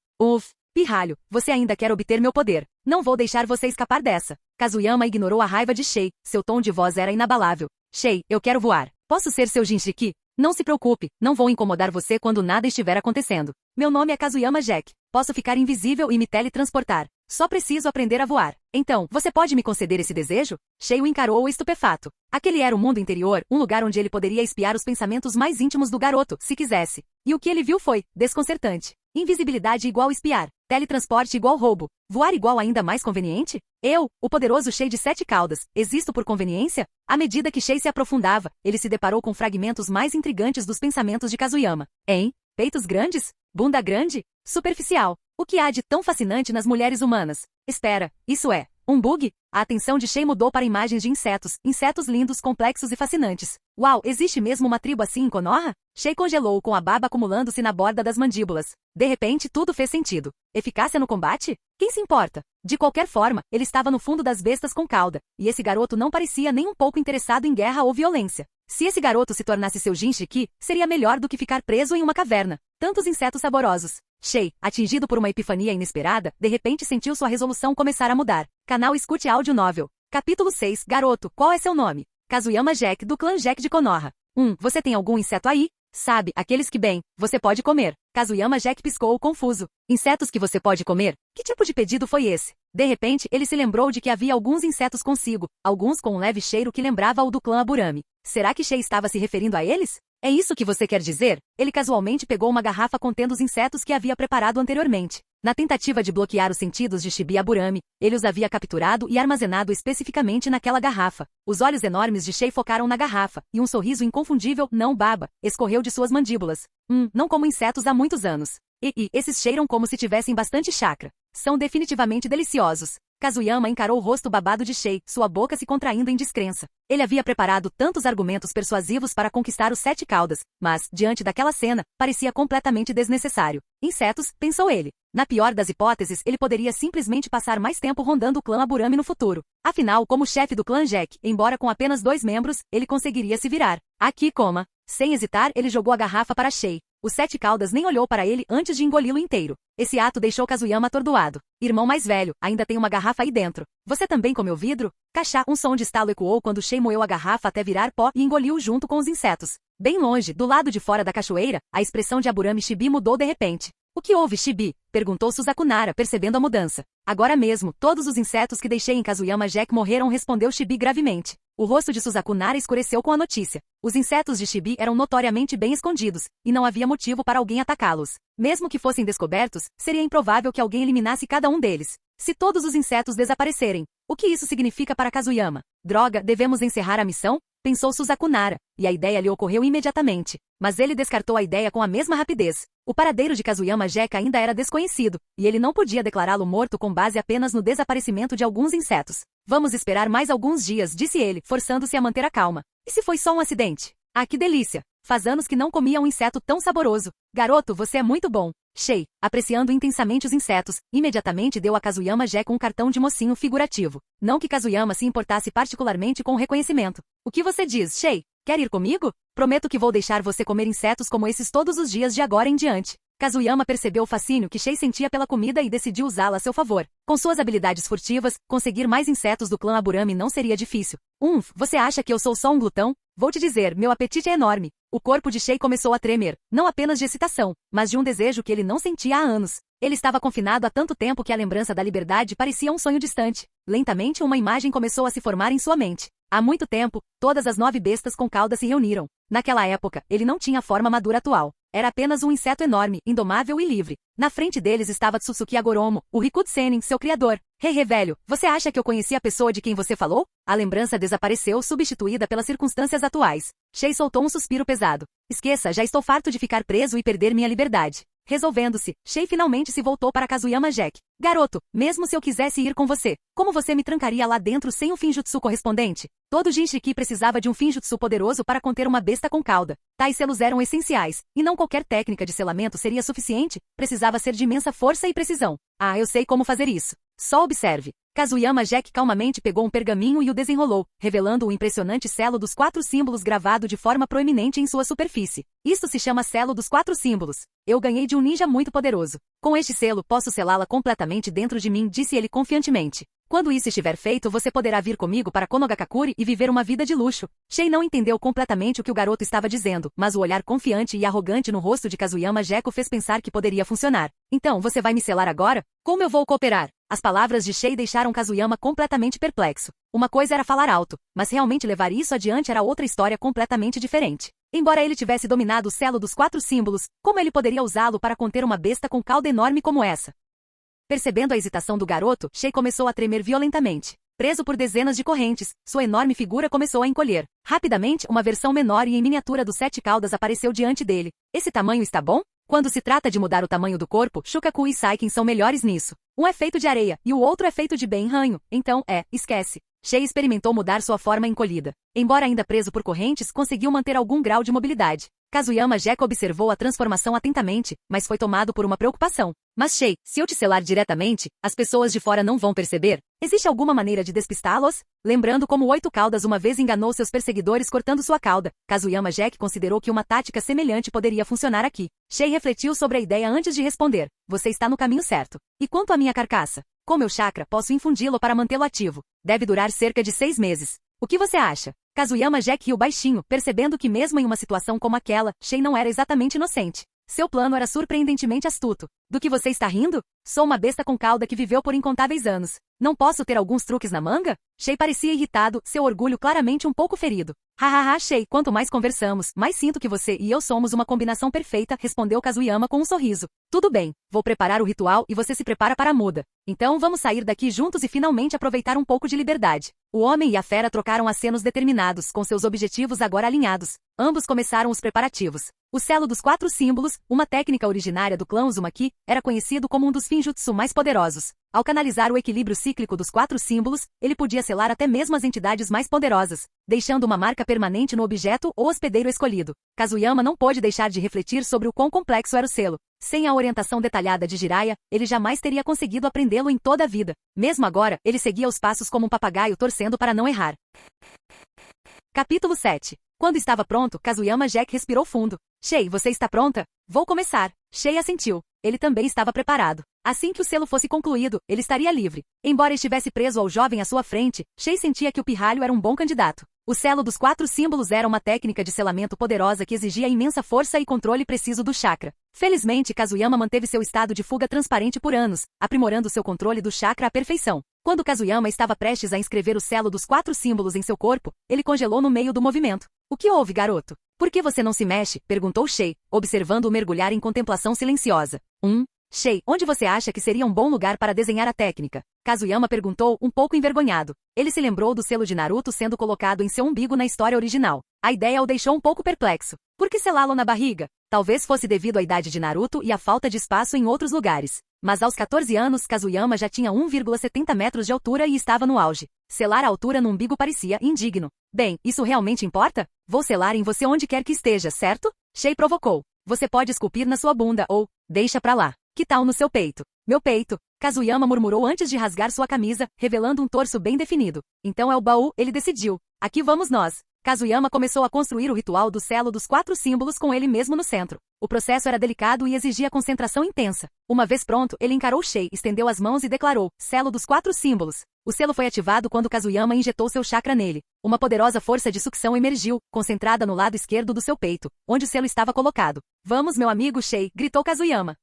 Pirralho, você ainda quer obter meu poder. Não vou deixar você escapar dessa. Kazuyama ignorou a raiva de Shei. Seu tom de voz era inabalável. Shei, eu quero voar. Posso ser seu Jinchuriki? Não se preocupe, não vou incomodar você quando nada estiver acontecendo. Meu nome é Kazuyama Jack. Posso ficar invisível e me teletransportar. Só preciso aprender a voar. Então, você pode me conceder esse desejo? Shei o encarou estupefato. Aquele era o mundo interior, um lugar onde ele poderia espiar os pensamentos mais íntimos do garoto, se quisesse. E o que ele viu foi desconcertante. Invisibilidade igual espiar. Teletransporte igual roubo. Voar igual ainda mais conveniente? Eu, o poderoso Shei de 7 caudas, existo por conveniência? À medida que Shei se aprofundava, ele se deparou com fragmentos mais intrigantes dos pensamentos de Kazuyama. Peitos grandes? Bunda grande? Superficial. O que há de tão fascinante nas mulheres humanas? Espera, isso é um bug? A atenção de Shei mudou para imagens de insetos lindos, complexos e fascinantes. Uau, existe mesmo uma tribo assim em Konoha? Shei congelou com a baba acumulando-se na borda das mandíbulas. De repente, tudo fez sentido. Eficácia no combate? Quem se importa? De qualquer forma, ele estava no fundo das bestas com cauda, e esse garoto não parecia nem um pouco interessado em guerra ou violência. Se esse garoto se tornasse seu Jinchuriki, seria melhor do que ficar preso em uma caverna. Tantos insetos saborosos. Shei, atingido por uma epifania inesperada, de repente sentiu sua resolução começar a mudar. Canal Escute Áudio Novel. Capítulo 6. Garoto, qual é seu nome? Kazuyama Jack, do clã Jack de Konoha. Você tem algum inseto aí? Sabe, aqueles que bem, você pode comer. Kazuyama Jack piscou confuso. Insetos que você pode comer? Que tipo de pedido foi esse? De repente, ele se lembrou de que havia alguns insetos consigo, alguns com um leve cheiro que lembrava o do clã Aburami. Será que Shei estava se referindo a eles? É isso que você quer dizer? Ele casualmente pegou uma garrafa contendo os insetos que havia preparado anteriormente. Na tentativa de bloquear os sentidos de Shibi Aburami, ele os havia capturado e armazenado especificamente naquela garrafa. Os olhos enormes de Shei focaram na garrafa, e um sorriso inconfundível, não baba, escorreu de suas mandíbulas. Não como insetos há muitos anos. Esses cheiram como se tivessem bastante chakra. São definitivamente deliciosos. Kazuyama encarou o rosto babado de Shei, sua boca se contraindo em descrença. Ele havia preparado tantos argumentos persuasivos para conquistar os 7 caudas, mas, diante daquela cena, parecia completamente desnecessário. Insetos, pensou ele. Na pior das hipóteses, ele poderia simplesmente passar mais tempo rondando o clã Aburami no futuro. Afinal, como chefe do clã Jack, embora com apenas 2 membros, ele conseguiria se virar. Aqui coma. Sem hesitar, ele jogou a garrafa para Shei. O Sete Caudas nem olhou para ele antes de engoli-lo inteiro. Esse ato deixou Kazuyama atordoado. Irmão mais velho, ainda tem uma garrafa aí dentro. Você também comeu vidro? Cachá, um som de estalo ecoou quando Shei moeu a garrafa até virar pó e engoliu junto com os insetos. Bem longe, do lado de fora da cachoeira, a expressão de Aburame Chibi mudou de repente. O que houve, Chibi? Perguntou Suzakunara, percebendo a mudança. Agora mesmo, todos os insetos que deixei em Kazuyama Jack morreram, respondeu Chibi gravemente. O rosto de Suzakunara escureceu com a notícia. Os insetos de Chibi eram notoriamente bem escondidos, e não havia motivo para alguém atacá-los. Mesmo que fossem descobertos, seria improvável que alguém eliminasse cada um deles. Se todos os insetos desaparecerem, o que isso significa para Kazuyama? Droga, devemos encerrar a missão? Pensou Suzakunara, e a ideia lhe ocorreu imediatamente. Mas ele descartou a ideia com a mesma rapidez. O paradeiro de Kazuyama Jack ainda era desconhecido, e ele não podia declará-lo morto com base apenas no desaparecimento de alguns insetos. Vamos esperar mais alguns dias, disse ele, forçando-se a manter a calma. E se foi só um acidente? Ah, que delícia! Faz anos que não comia um inseto tão saboroso. Garoto, você é muito bom. Shei, apreciando intensamente os insetos, imediatamente deu a Kazuyama Jack um cartão de mocinho figurativo. Não que Kazuyama se importasse particularmente com o reconhecimento. O que você diz, Shei? Quer ir comigo? Prometo que vou deixar você comer insetos como esses todos os dias de agora em diante. Kazuyama percebeu o fascínio que Shei sentia pela comida e decidiu usá-la a seu favor. Com suas habilidades furtivas, conseguir mais insetos do clã Aburame não seria difícil. Você acha que eu sou só um glutão? Vou te dizer, meu apetite é enorme. O corpo de Shei começou a tremer, não apenas de excitação, mas de um desejo que ele não sentia há anos. Ele estava confinado há tanto tempo que a lembrança da liberdade parecia um sonho distante. Lentamente, uma imagem começou a se formar em sua mente. Há muito tempo, todas as 9 bestas com cauda se reuniram. Naquela época, ele não tinha a forma madura atual. Era apenas um inseto enorme, indomável e livre. Na frente deles estava Tsusuke Agoromo, o Rikutsenin, seu criador. Velho, você acha que eu conheci a pessoa de quem você falou? A lembrança desapareceu, substituída pelas circunstâncias atuais. Shei soltou um suspiro pesado. Esqueça, já estou farto de ficar preso e perder minha liberdade. Resolvendo-se, Shei finalmente se voltou para Kazuyama Jack. Garoto, mesmo se eu quisesse ir com você, como você me trancaria lá dentro sem um Finjutsu correspondente? Todo Jinchiki precisava de um Finjutsu poderoso para conter uma besta com cauda. Tais selos eram essenciais, e não qualquer técnica de selamento seria suficiente, precisava ser de imensa força e precisão. Ah, eu sei como fazer isso. Só observe. Kazuyama Jack calmamente pegou um pergaminho e o desenrolou, revelando o impressionante selo dos 4 símbolos gravado de forma proeminente em sua superfície. Isto se chama selo dos 4 símbolos. Eu ganhei de um ninja muito poderoso. Com este selo posso selá-la completamente dentro de mim, disse ele confiantemente. Quando isso estiver feito, você poderá vir comigo para Konogakakure e viver uma vida de luxo. Shei não entendeu completamente o que o garoto estava dizendo, mas o olhar confiante e arrogante no rosto de Kazuyama Jack o fez pensar que poderia funcionar. Então, você vai me selar agora? Como eu vou cooperar? As palavras de Shei deixaram Kazuyama completamente perplexo. Uma coisa era falar alto, mas realmente levar isso adiante era outra história completamente diferente. Embora ele tivesse dominado o selo dos 4 símbolos, como ele poderia usá-lo para conter uma besta com cauda enorme como essa? Percebendo a hesitação do garoto, Shei começou a tremer violentamente. Preso por dezenas de correntes, sua enorme figura começou a encolher. Rapidamente, uma versão menor e em miniatura dos 7 caudas apareceu diante dele. Esse tamanho está bom? Quando se trata de mudar o tamanho do corpo, Shukaku e Saiken são melhores nisso. Um é feito de areia, e o outro é feito de bem-ranho, então, esquece. Shei experimentou mudar sua forma encolhida. Embora ainda preso por correntes, conseguiu manter algum grau de mobilidade. Kazuyama Jack observou a transformação atentamente, mas foi tomado por uma preocupação. Mas Shei, se eu te selar diretamente, as pessoas de fora não vão perceber? Existe alguma maneira de despistá-los? Lembrando como 8 caudas uma vez enganou seus perseguidores cortando sua cauda, Kazuyama Jack considerou que uma tática semelhante poderia funcionar aqui. Shei refletiu sobre a ideia antes de responder. Você está no caminho certo. E quanto à minha carcaça? Com meu chakra, posso infundi-lo para mantê-lo ativo. Deve durar cerca de 6 meses. O que você acha? Kazuyama Jack riu baixinho, percebendo que mesmo em uma situação como aquela, Shei não era exatamente inocente. Seu plano era surpreendentemente astuto. Do que você está rindo? Sou uma besta com cauda que viveu por incontáveis anos. Não posso ter alguns truques na manga? Shei parecia irritado, seu orgulho claramente um pouco ferido. Hahaha, Shei, quanto mais conversamos, mais sinto que você e eu somos uma combinação perfeita, respondeu Kazuyama com um sorriso. Tudo bem, vou preparar o ritual e você se prepara para a muda. Então vamos sair daqui juntos e finalmente aproveitar um pouco de liberdade. O homem e a fera trocaram acenos determinados, com seus objetivos agora alinhados. Ambos começaram os preparativos. O selo dos 4 símbolos, uma técnica originária do clã Uzumaki, era conhecido como um dos Finjutsu mais poderosos. Ao canalizar o equilíbrio cíclico dos 4 símbolos, ele podia selar até mesmo as entidades mais poderosas, deixando uma marca permanente no objeto ou hospedeiro escolhido. Kazuyama não pôde deixar de refletir sobre o quão complexo era o selo. Sem a orientação detalhada de Jiraiya, ele jamais teria conseguido aprendê-lo em toda a vida. Mesmo agora, ele seguia os passos como um papagaio torcendo para não errar. Capítulo 7. Quando estava pronto, Kazuyama Jack respirou fundo. Shei, você está pronta? Vou começar. Shei assentiu. Ele também estava preparado. Assim que o selo fosse concluído, ele estaria livre. Embora estivesse preso ao jovem à sua frente, Shei sentia que o pirralho era um bom candidato. O selo dos 4 símbolos era uma técnica de selamento poderosa que exigia imensa força e controle preciso do chakra. Felizmente, Kazuyama manteve seu estado de fuga transparente por anos, aprimorando seu controle do chakra à perfeição. Quando Kazuyama estava prestes a inscrever o selo dos 4 símbolos em seu corpo, ele congelou no meio do movimento. O que houve, garoto? Por que você não se mexe? Perguntou Shei, observando-o mergulhar em contemplação silenciosa. Shei, onde você acha que seria um bom lugar para desenhar a técnica? Kazuyama perguntou, um pouco envergonhado. Ele se lembrou do selo de Naruto sendo colocado em seu umbigo na história original. A ideia o deixou um pouco perplexo. Por que selá-lo na barriga? Talvez fosse devido à idade de Naruto e à falta de espaço em outros lugares. Mas aos 14 anos, Kazuyama já tinha 1,70 metros de altura e estava no auge. Selar a altura no umbigo parecia indigno. Bem, isso realmente importa? Vou selar em você onde quer que esteja, certo? Shei provocou. Você pode esculpir na sua bunda ou, deixa pra lá. Que tal no seu peito? Meu peito. Kazuyama murmurou antes de rasgar sua camisa, revelando um torso bem definido. Então é o baú, ele decidiu. Aqui vamos nós. Kazuyama começou a construir o ritual do selo dos 4 símbolos com ele mesmo no centro. O processo era delicado e exigia concentração intensa. Uma vez pronto, ele encarou Shei, estendeu as mãos e declarou, selo dos 4 símbolos. O selo foi ativado quando Kazuyama injetou seu chakra nele. Uma poderosa força de sucção emergiu, concentrada no lado esquerdo do seu peito, onde o selo estava colocado. Vamos, meu amigo Shei, gritou Kazuyama.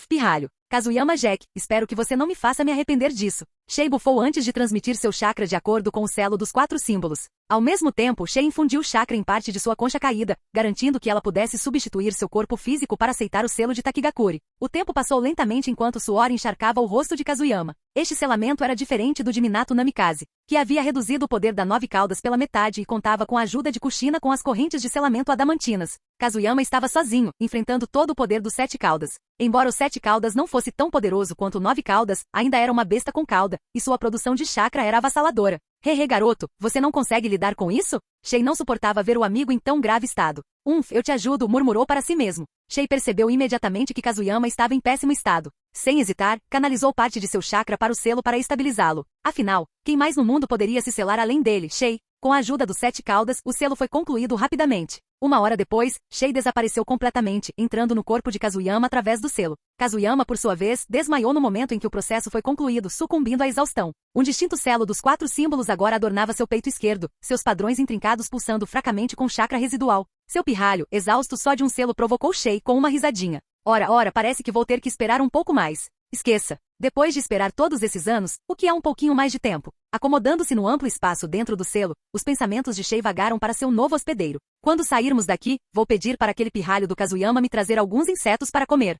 Pirralho. Kazuyama Jack, espero que você não me faça me arrepender disso. Shei bufou antes de transmitir seu chakra de acordo com o selo dos 4 símbolos. Ao mesmo tempo, Shei infundiu o chakra em parte de sua concha caída, garantindo que ela pudesse substituir seu corpo físico para aceitar o selo de Takigakure. O tempo passou lentamente enquanto o suor encharcava o rosto de Kazuyama. Este selamento era diferente do de Minato Namikaze, que havia reduzido o poder da 9 caudas pela metade e contava com a ajuda de Kushina com as correntes de selamento adamantinas. Kazuyama estava sozinho, enfrentando todo o poder dos 7 caudas. Embora o 7 caudas não fosse tão poderoso quanto o 9 caudas, ainda era uma besta com cauda, e sua produção de chakra era avassaladora. Hehe, garoto, você não consegue lidar com isso? Shei não suportava ver o amigo em tão grave estado. Eu te ajudo, murmurou para si mesmo. Shei percebeu imediatamente que Kazuyama estava em péssimo estado. Sem hesitar, canalizou parte de seu chakra para o selo para estabilizá-lo. Afinal, quem mais no mundo poderia se selar além dele, Shei? Com a ajuda dos 7 caudas, o selo foi concluído rapidamente. Uma hora depois, Shei desapareceu completamente, entrando no corpo de Kazuyama através do selo. Kazuyama, por sua vez, desmaiou no momento em que o processo foi concluído, sucumbindo à exaustão. Um distinto selo dos 4 símbolos agora adornava seu peito esquerdo, seus padrões intrincados pulsando fracamente com chakra residual. Seu pirralho, exausto só de um selo, provocou Shei com uma risadinha. Ora, parece que vou ter que esperar um pouco mais. Esqueça. Depois de esperar todos esses anos, o que é um pouquinho mais de tempo? Acomodando-se no amplo espaço dentro do selo, os pensamentos de Shei vagaram para seu novo hospedeiro. Quando sairmos daqui, vou pedir para aquele pirralho do Kazuyama me trazer alguns insetos para comer.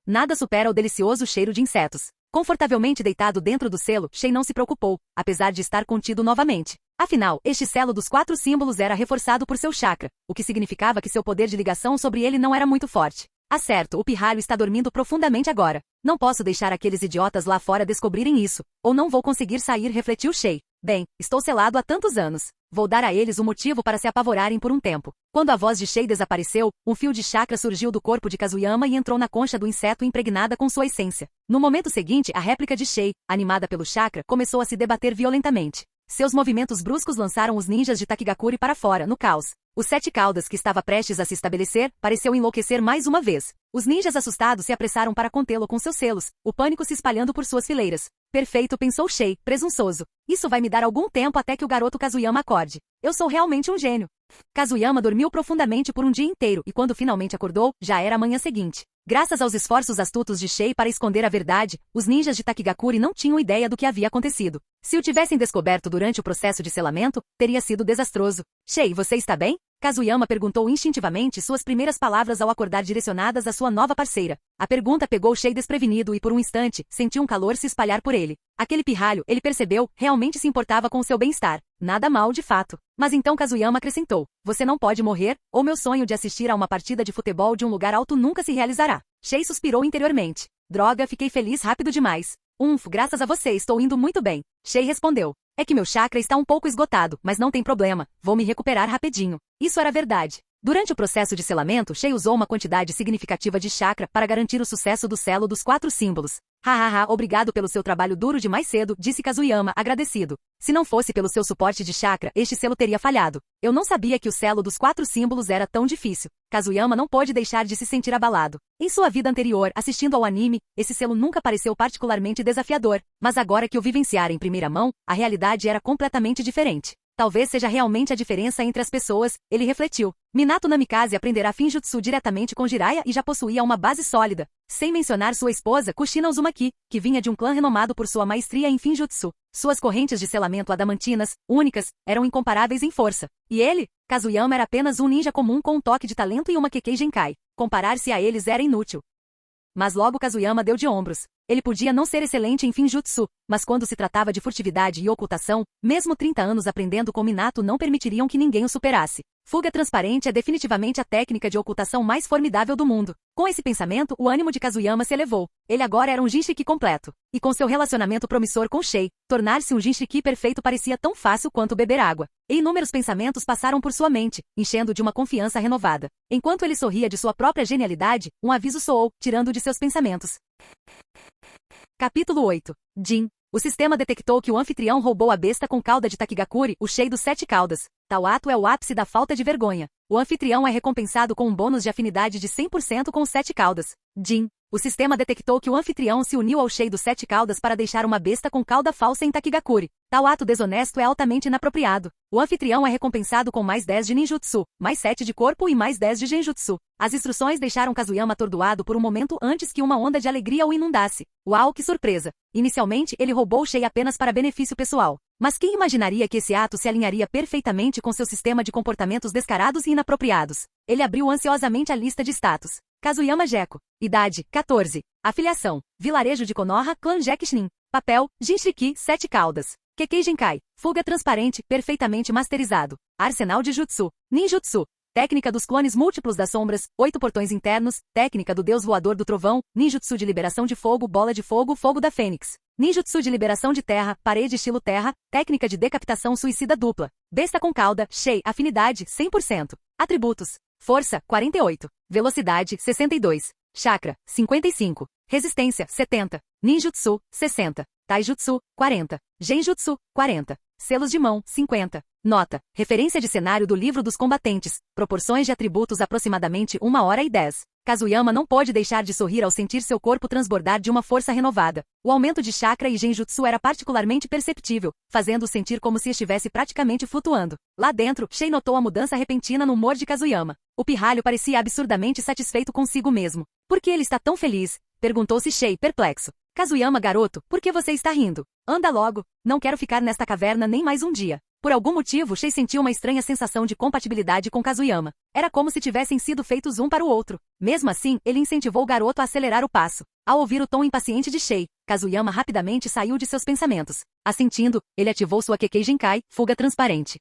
Nada supera o delicioso cheiro de insetos. Confortavelmente deitado dentro do selo, Shei não se preocupou, apesar de estar contido novamente. Afinal, este selo dos 4 símbolos era reforçado por seu chakra, o que significava que seu poder de ligação sobre ele não era muito forte. Certo, o pirralho está dormindo profundamente agora. Não posso deixar aqueles idiotas lá fora descobrirem isso, ou não vou conseguir sair, refletiu Shei. Bem, estou selado há tantos anos. Vou dar a eles um motivo para se apavorarem por um tempo. Quando a voz de Shei desapareceu, um fio de chakra surgiu do corpo de Kazuyama e entrou na concha do inseto impregnada com sua essência. No momento seguinte, a réplica de Shei, animada pelo chakra, começou a se debater violentamente. Seus movimentos bruscos lançaram os ninjas de Takigakure para fora, no caos. Os 7 caudas, que estava prestes a se estabelecer, pareceu enlouquecer mais uma vez. Os ninjas assustados se apressaram para contê-lo com seus selos, o pânico se espalhando por suas fileiras. Perfeito, pensou Shei, presunçoso. Isso vai me dar algum tempo até que o garoto Kazuyama acorde. Eu sou realmente um gênio. Kazuyama dormiu profundamente por um dia inteiro e quando finalmente acordou, já era a manhã seguinte. Graças aos esforços astutos de Shei para esconder a verdade, os ninjas de Takigakure não tinham ideia do que havia acontecido. Se o tivessem descoberto durante o processo de selamento, teria sido desastroso. Shei, você está bem? Kazuyama perguntou instintivamente, suas primeiras palavras ao acordar direcionadas à sua nova parceira. A pergunta pegou Shei desprevenido e por um instante, sentiu um calor se espalhar por ele. Aquele pirralho, ele percebeu, realmente se importava com o seu bem-estar. Nada mal de fato. Mas então Kazuyama acrescentou, você não pode morrer, ou meu sonho de assistir a uma partida de futebol de um lugar alto nunca se realizará. Shei suspirou interiormente. Droga, fiquei feliz rápido demais. Graças a você estou indo muito bem. Shei respondeu. É que meu chakra está um pouco esgotado, mas não tem problema, vou me recuperar rapidinho. Isso era verdade. Durante o processo de selamento, Shei usou uma quantidade significativa de chakra para garantir o sucesso do selo dos 4 símbolos. Hahaha, obrigado pelo seu trabalho duro de mais cedo, disse Kazuyama, agradecido. Se não fosse pelo seu suporte de chakra, este selo teria falhado. Eu não sabia que o selo dos 4 símbolos era tão difícil. Kazuyama não pôde deixar de se sentir abalado. Em sua vida anterior, assistindo ao anime, esse selo nunca pareceu particularmente desafiador, mas agora que o vivenciara em primeira mão, a realidade era completamente diferente. Talvez seja realmente a diferença entre as pessoas, ele refletiu. Minato Namikaze aprenderá Finjutsu diretamente com Jiraiya e já possuía uma base sólida, sem mencionar sua esposa Kushina Uzumaki, que vinha de um clã renomado por sua maestria em Finjutsu. Suas correntes de selamento adamantinas, únicas, eram incomparáveis em força. E ele, Kazuyama, era apenas um ninja comum com um toque de talento e uma Kekkei Genkai. Comparar-se a eles era inútil. Mas logo Kazuyama deu de ombros. Ele podia não ser excelente em Finjutsu, mas quando se tratava de furtividade e ocultação, mesmo 30 anos aprendendo com Minato não permitiriam que ninguém o superasse. Fuga transparente é definitivamente a técnica de ocultação mais formidável do mundo. Com esse pensamento, o ânimo de Kazuyama se elevou. Ele agora era um Jinchiki completo. E com seu relacionamento promissor com Shei, tornar-se um Jinchiki perfeito parecia tão fácil quanto beber água. E inúmeros pensamentos passaram por sua mente, enchendo de uma confiança renovada. Enquanto ele sorria de sua própria genialidade, um aviso soou, tirando de seus pensamentos. Capítulo 8. Jin. O sistema detectou que o anfitrião roubou a besta com cauda de Takigakuri, o Shei dos 7 caudas. Tal ato é o ápice da falta de vergonha. O anfitrião é recompensado com um bônus de afinidade de 100% com os 7 caudas. Jin. O sistema detectou que o anfitrião se uniu ao Shei dos 7 caudas para deixar uma besta com cauda falsa em Takigakuri. Tal ato desonesto é altamente inapropriado. O anfitrião é recompensado com mais 10 de ninjutsu, mais 7 de corpo e mais 10 de genjutsu. As instruções deixaram Kazuyama atordoado por um momento antes que uma onda de alegria o inundasse. Uau, que surpresa! Inicialmente, ele roubou o Shei apenas para benefício pessoal. Mas quem imaginaria que esse ato se alinharia perfeitamente com seu sistema de comportamentos descarados e inapropriados? Ele abriu ansiosamente a lista de status. Kazuyama Gecko. Idade, 14. Afiliação, Vilarejo de Konoha, Clã Gekishnin. Papel, Jinchiki, 7 caudas. Kekkei Genkai. Fuga transparente, perfeitamente masterizado. Arsenal de Jutsu. Ninjutsu. Técnica dos clones múltiplos das sombras, 8 portões internos, técnica do deus voador do trovão, ninjutsu de liberação de fogo, bola de fogo, fogo da fênix. Ninjutsu de liberação de terra, parede estilo terra, técnica de decapitação suicida dupla. Besta com cauda, Shei, afinidade, 100%. Atributos. Força, 48. Velocidade, 62. Chakra, 55. Resistência, 70. Ninjutsu, 60. Taijutsu, 40. Genjutsu, 40. Selos de mão, 50. Nota. Referência de cenário do livro dos combatentes. Proporções de atributos aproximadamente 1h10. Kazuyama não pôde deixar de sorrir ao sentir seu corpo transbordar de uma força renovada. O aumento de chakra e genjutsu era particularmente perceptível, fazendo-o sentir como se estivesse praticamente flutuando. Lá dentro, Shei notou a mudança repentina no humor de Kazuyama. O pirralho parecia absurdamente satisfeito consigo mesmo. Por que ele está tão feliz? Perguntou-se Shei, perplexo. Kazuyama, garoto, por que você está rindo? Anda logo, não quero ficar nesta caverna nem mais um dia. Por algum motivo, Shei sentiu uma estranha sensação de compatibilidade com Kazuyama. Era como se tivessem sido feitos um para o outro. Mesmo assim, ele incentivou o garoto a acelerar o passo. Ao ouvir o tom impaciente de Shei, Kazuyama rapidamente saiu de seus pensamentos. Assentindo, ele ativou sua Kekkei Genkai, fuga transparente.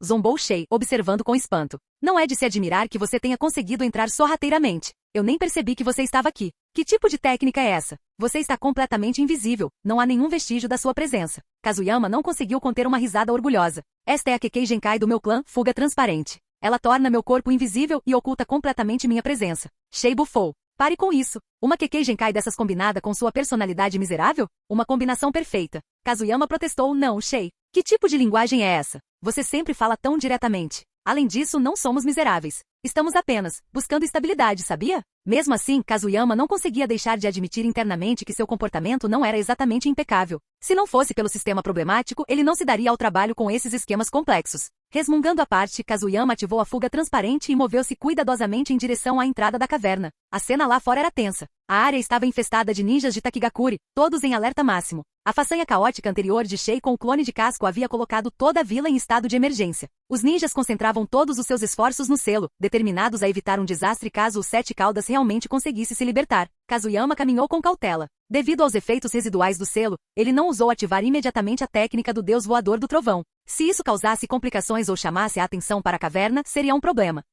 Zombou Shei, observando com espanto. Não é de se admirar que você tenha conseguido entrar sorrateiramente. Eu nem percebi que você estava aqui. Que tipo de técnica é essa? Você está completamente invisível, não há nenhum vestígio da sua presença. Kazuyama não conseguiu conter uma risada orgulhosa. Esta é a Kekkei Genkai do meu clã, fuga transparente. Ela torna meu corpo invisível e oculta completamente minha presença. Shei bufou. Pare com isso. Uma Kekkei Genkai dessas combinada com sua personalidade miserável? Uma combinação perfeita. Kazuyama protestou, não, Shei. Que tipo de linguagem é essa? Você sempre fala tão diretamente. Além disso, não somos miseráveis. Estamos apenas buscando estabilidade, sabia? Mesmo assim, Kazuyama não conseguia deixar de admitir internamente que seu comportamento não era exatamente impecável. Se não fosse pelo sistema problemático, ele não se daria ao trabalho com esses esquemas complexos. Resmungando à parte, Kazuyama ativou a fuga transparente e moveu-se cuidadosamente em direção à entrada da caverna. A cena lá fora era tensa. A área estava infestada de ninjas de Takigakuri, todos em alerta máximo. A façanha caótica anterior de Shei com o clone de casco havia colocado toda a vila em estado de emergência. Os ninjas concentravam todos os seus esforços no selo, determinados a evitar um desastre caso os 7 caudas realmente conseguisse se libertar. Kazuyama caminhou com cautela. Devido aos efeitos residuais do selo, ele não ousou ativar imediatamente a técnica do deus voador do trovão. Se isso causasse complicações ou chamasse a atenção para a caverna, seria um problema.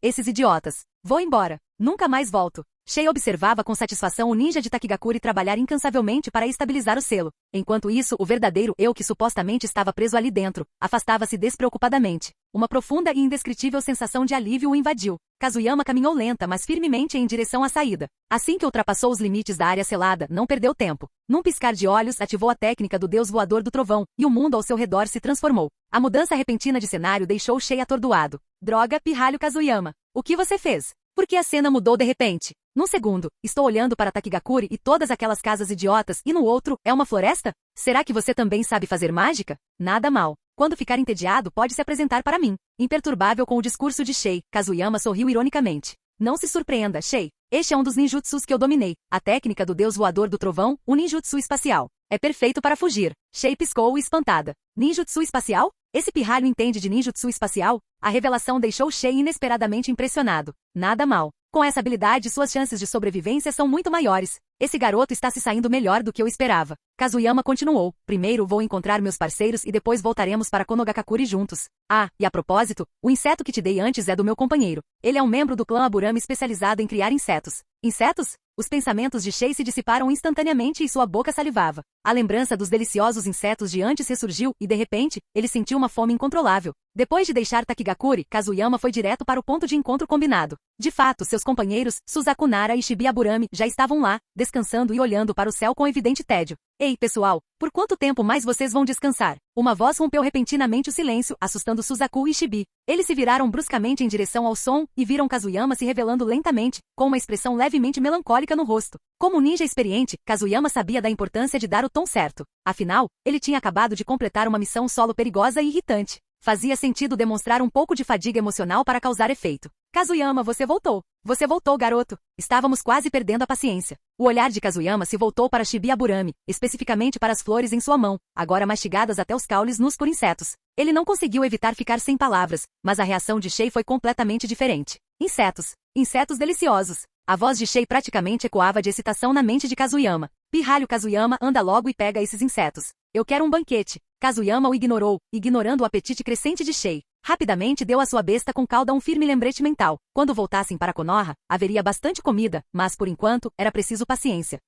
Esses idiotas. Vou embora. Nunca mais volto. Shei observava com satisfação o ninja de Takigakuri trabalhar incansavelmente para estabilizar o selo. Enquanto isso, o verdadeiro eu que supostamente estava preso ali dentro, afastava-se despreocupadamente. Uma profunda e indescritível sensação de alívio o invadiu. Kazuyama caminhou lenta, mas firmemente em direção à saída. Assim que ultrapassou os limites da área selada, não perdeu tempo. Num piscar de olhos, ativou a técnica do deus voador do trovão, e o mundo ao seu redor se transformou. A mudança repentina de cenário deixou Shei atordoado. Droga, pirralho Kazuyama. O que você fez? Por que a cena mudou de repente? Num segundo, estou olhando para Takigakuri e todas aquelas casas idiotas, e no outro, é uma floresta? Será que você também sabe fazer mágica? Nada mal. Quando ficar entediado, pode se apresentar para mim. Imperturbável com o discurso de Shei, Kazuyama sorriu ironicamente. Não se surpreenda, Shei. Este é um dos ninjutsus que eu dominei. A técnica do deus voador do trovão, o ninjutsu espacial. É perfeito para fugir. Shei piscou espantada. Ninjutsu espacial? Esse pirralho entende de ninjutsu espacial? A revelação deixou Shei inesperadamente impressionado. Nada mal. Com essa habilidade, suas chances de sobrevivência são muito maiores. Esse garoto está se saindo melhor do que eu esperava. Kazuyama continuou. Primeiro vou encontrar meus parceiros e depois voltaremos para Konogakakuri juntos. Ah, e a propósito, o inseto que te dei antes é do meu companheiro. Ele é um membro do clã Aburame especializado em criar insetos. Insetos? Os pensamentos de Shei se dissiparam instantaneamente e sua boca salivava. A lembrança dos deliciosos insetos de antes ressurgiu e, de repente, ele sentiu uma fome incontrolável. Depois de deixar Takigakuri, Kazuyama foi direto para o ponto de encontro combinado. De fato, seus companheiros, Suzaku Nara e Shibi Aburame, já estavam lá, descansando e olhando para o céu com evidente tédio. Ei, pessoal, por quanto tempo mais vocês vão descansar? Uma voz rompeu repentinamente o silêncio, assustando Suzaku e Shibi. Eles se viraram bruscamente em direção ao som e viram Kazuyama se revelando lentamente, com uma expressão levemente melancólica no rosto. Como um ninja experiente, Kazuyama sabia da importância de dar o tom certo. Afinal, ele tinha acabado de completar uma missão solo perigosa e irritante. Fazia sentido demonstrar um pouco de fadiga emocional para causar efeito. Kazuyama, você voltou. Você voltou, garoto. Estávamos quase perdendo a paciência. O olhar de Kazuyama se voltou para Shibi Aburame, especificamente para as flores em sua mão, agora mastigadas até os caules nus por insetos. Ele não conseguiu evitar ficar sem palavras, mas a reação de Shei foi completamente diferente. Insetos. Insetos deliciosos. A voz de Shei praticamente ecoava de excitação na mente de Kazuyama. Pirralho Kazuyama, anda logo e pega esses insetos. Eu quero um banquete. Kazuyama o ignorou, ignorando o apetite crescente de Shei. Rapidamente deu à sua besta com cauda um firme lembrete mental. Quando voltassem para Konoha, haveria bastante comida, mas por enquanto, era preciso paciência.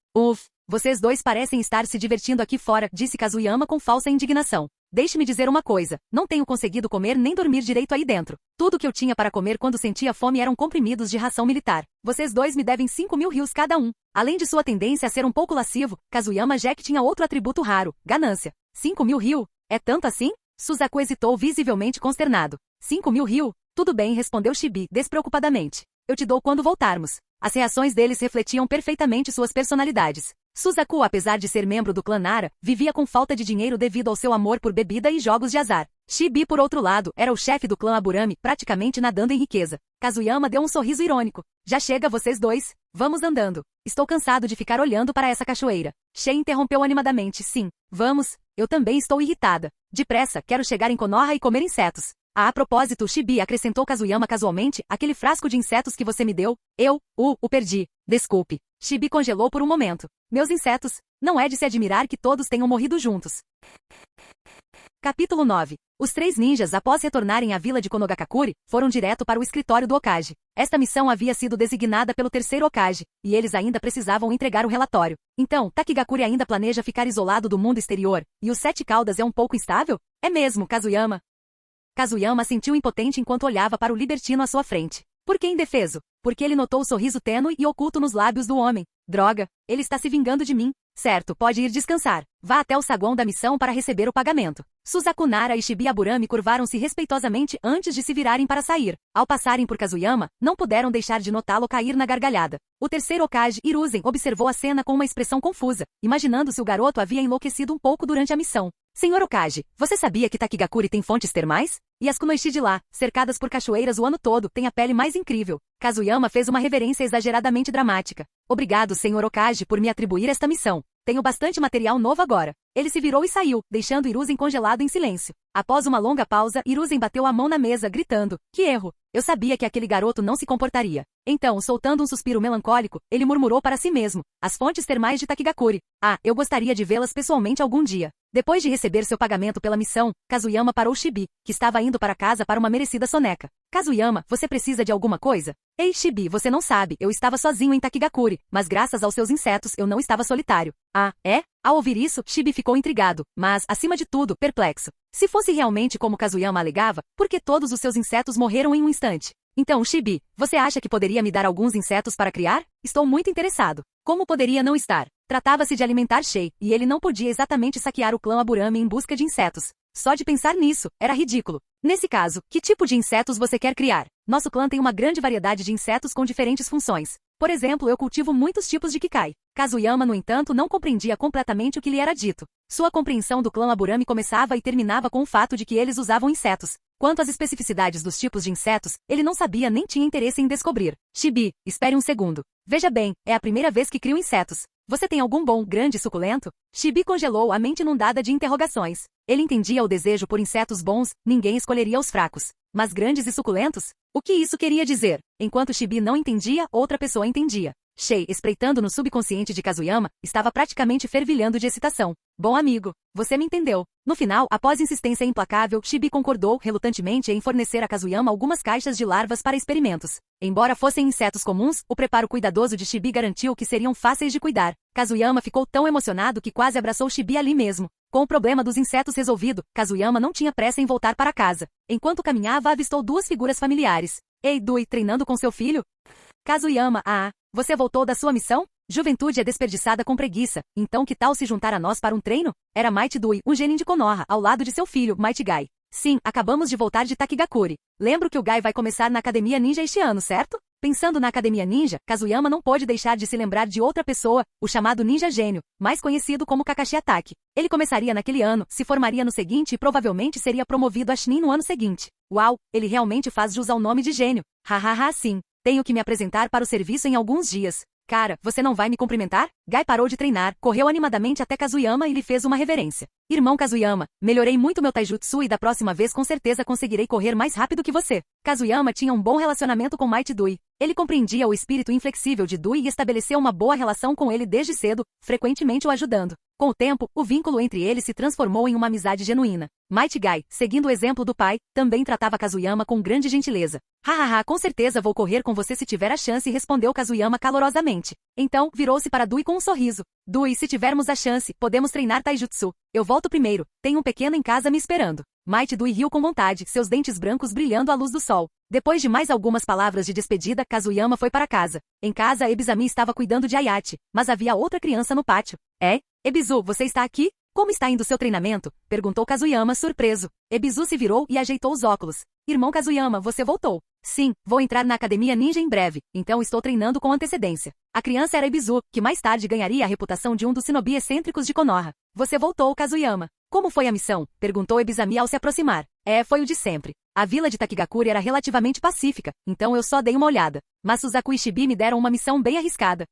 Vocês dois parecem estar se divertindo aqui fora, disse Kazuyama com falsa indignação. Deixe-me dizer uma coisa, não tenho conseguido comer nem dormir direito aí dentro. Tudo que eu tinha para comer quando sentia fome eram comprimidos de ração militar. Vocês dois me devem 5.000 rios cada um. Além de sua tendência a ser um pouco lascivo, Kazuyama Jack tinha outro atributo raro, ganância. 5.000 rios? É tanto assim? Suzaku hesitou visivelmente consternado. 5.000 rios? Tudo bem, respondeu Shibi, despreocupadamente. Eu te dou quando voltarmos. As reações deles refletiam perfeitamente suas personalidades. Suzaku, apesar de ser membro do clã Nara, vivia com falta de dinheiro devido ao seu amor por bebida e jogos de azar. Shibi, por outro lado, era o chefe do clã Aburame, praticamente nadando em riqueza. Kazuyama deu um sorriso irônico. Já chega vocês dois. Vamos andando. Estou cansado de ficar olhando para essa cachoeira. Shei interrompeu animadamente. Sim, vamos. Eu também estou irritada. Depressa, quero chegar em Konoha e comer insetos. Ah, a propósito, Shibi, acrescentou Kazuyama casualmente, aquele frasco de insetos que você me deu, o perdi. Desculpe. Shibi congelou por um momento. Meus insetos. Não é de se admirar que todos tenham morrido juntos. Capítulo 9. Os três ninjas, após retornarem à vila de Konogakakuri, foram direto para o escritório do Hokage. Esta missão havia sido designada pelo terceiro Hokage, e eles ainda precisavam entregar o relatório. Então, Takigakuri ainda planeja ficar isolado do mundo exterior, e os Sete Caudas é um pouco instável? É mesmo, Kazuyama. Kazuyama sentiu impotente enquanto olhava para o libertino à sua frente. Por que indefeso? Porque ele notou o sorriso tênue e oculto nos lábios do homem. Droga, ele está se vingando de mim. Certo, pode ir descansar. Vá até o saguão da missão para receber o pagamento. Suzaku Nara e Shibi Aburame curvaram-se respeitosamente antes de se virarem para sair. Ao passarem por Kazuyama, não puderam deixar de notá-lo cair na gargalhada. O terceiro Hokage, Hiruzen, observou a cena com uma expressão confusa, imaginando se o garoto havia enlouquecido um pouco durante a missão. Senhor Hokage, você sabia que Takigakuri tem fontes termais? E as Kunoichi de lá, cercadas por cachoeiras o ano todo, têm a pele mais incrível. Kazuyama fez uma reverência exageradamente dramática. Obrigado, Senhor Hokage, por me atribuir esta missão. Tenho bastante material novo agora. Ele se virou e saiu, deixando Hiruzen congelado em silêncio. Após uma longa pausa, Hiruzen bateu a mão na mesa, gritando. Que erro! Eu sabia que aquele garoto não se comportaria. Então, soltando um suspiro melancólico, ele murmurou para si mesmo. As fontes termais de Takigakuri. Ah, eu gostaria de vê-las pessoalmente algum dia. Depois de receber seu pagamento pela missão, Kazuyama parou Shibi, que estava indo para casa para uma merecida soneca. Kazuyama, você precisa de alguma coisa? Ei, Chibi, você não sabe, eu estava sozinho em Takigakure, mas graças aos seus insetos eu não estava solitário. Ah, é? Ao ouvir isso, Chibi ficou intrigado, mas, acima de tudo, perplexo. Se fosse realmente como Kazuyama alegava, por que todos os seus insetos morreram em um instante? Então, Chibi, você acha que poderia me dar alguns insetos para criar? Estou muito interessado. Como poderia não estar? Tratava-se de alimentar Shei, e ele não podia exatamente saquear o clã Aburame em busca de insetos. Só de pensar nisso, era ridículo. Nesse caso, que tipo de insetos você quer criar? Nosso clã tem uma grande variedade de insetos com diferentes funções. Por exemplo, eu cultivo muitos tipos de Kikai. Kazuyama, no entanto, não compreendia completamente o que lhe era dito. Sua compreensão do clã Aburame começava e terminava com o fato de que eles usavam insetos. Quanto às especificidades dos tipos de insetos, ele não sabia nem tinha interesse em descobrir. Chibi, espere um segundo. Veja bem, é a primeira vez que crio insetos. Você tem algum bom, grande e suculento? Chibi congelou a mente inundada de interrogações. Ele entendia o desejo por insetos bons, ninguém escolheria os fracos. Mas grandes e suculentos? O que isso queria dizer? Enquanto Chibi não entendia, outra pessoa entendia. Shei, espreitando no subconsciente de Kazuyama, estava praticamente fervilhando de excitação. Bom amigo, você me entendeu. No final, após insistência implacável, Chibi concordou, relutantemente, em fornecer a Kazuyama algumas caixas de larvas para experimentos. Embora fossem insetos comuns, o preparo cuidadoso de Chibi garantiu que seriam fáceis de cuidar. Kazuyama ficou tão emocionado que quase abraçou Chibi ali mesmo. Com o problema dos insetos resolvido, Kazuyama não tinha pressa em voltar para casa. Enquanto caminhava, avistou duas figuras familiares. Ei, Dui, treinando com seu filho? Kazuyama, você voltou da sua missão? Juventude é desperdiçada com preguiça, então que tal se juntar a nós para um treino? Era Might Dui, um genin de Konoha, ao lado de seu filho, Might Gai. Sim, acabamos de voltar de Takigakure. Lembro que o Gai vai começar na Academia Ninja este ano, certo? Pensando na Academia Ninja, Kazuyama não pôde deixar de se lembrar de outra pessoa, o chamado Ninja Gênio, mais conhecido como Kakashi Atake. Ele começaria naquele ano, se formaria no seguinte e provavelmente seria promovido a Chunin no ano seguinte. Uau, ele realmente faz jus ao nome de gênio. Hahaha, sim. Tenho que me apresentar para o serviço em alguns dias. Cara, você não vai me cumprimentar? Gai parou de treinar, correu animadamente até Kazuyama e lhe fez uma reverência. Irmão Kazuyama, melhorei muito meu taijutsu e da próxima vez com certeza conseguirei correr mais rápido que você. Kazuyama tinha um bom relacionamento com Might Dui. Ele compreendia o espírito inflexível de Dui e estabeleceu uma boa relação com ele desde cedo, frequentemente o ajudando. Com o tempo, o vínculo entre eles se transformou em uma amizade genuína. Might Gai, seguindo o exemplo do pai, também tratava Kazuyama com grande gentileza. Hahaha, com certeza vou correr com você se tiver a chance, respondeu Kazuyama calorosamente. Então, virou-se para Dui com um sorriso. Dui, se tivermos a chance, podemos treinar taijutsu. Eu volto primeiro, tenho um pequeno em casa me esperando. Might Dui riu com vontade, seus dentes brancos brilhando à luz do sol. Depois de mais algumas palavras de despedida, Kazuyama foi para casa. Em casa, Ebizami estava cuidando de Ayate, mas havia outra criança no pátio. Ebizu, você está aqui? Como está indo seu treinamento? Perguntou Kazuyama, surpreso. Ebizu se virou e ajeitou os óculos. Irmão Kazuyama, você voltou. Sim, vou entrar na Academia Ninja em breve, então estou treinando com antecedência. A criança era Ebizu, que mais tarde ganharia a reputação de um dos shinobi excêntricos de Konoha. Você voltou, Kazuyama. Como foi a missão? Perguntou Ebizami ao se aproximar. Foi o de sempre. A vila de Takigakure era relativamente pacífica, então eu só dei uma olhada. Mas Suzaku e Chibi me deram uma missão bem arriscada.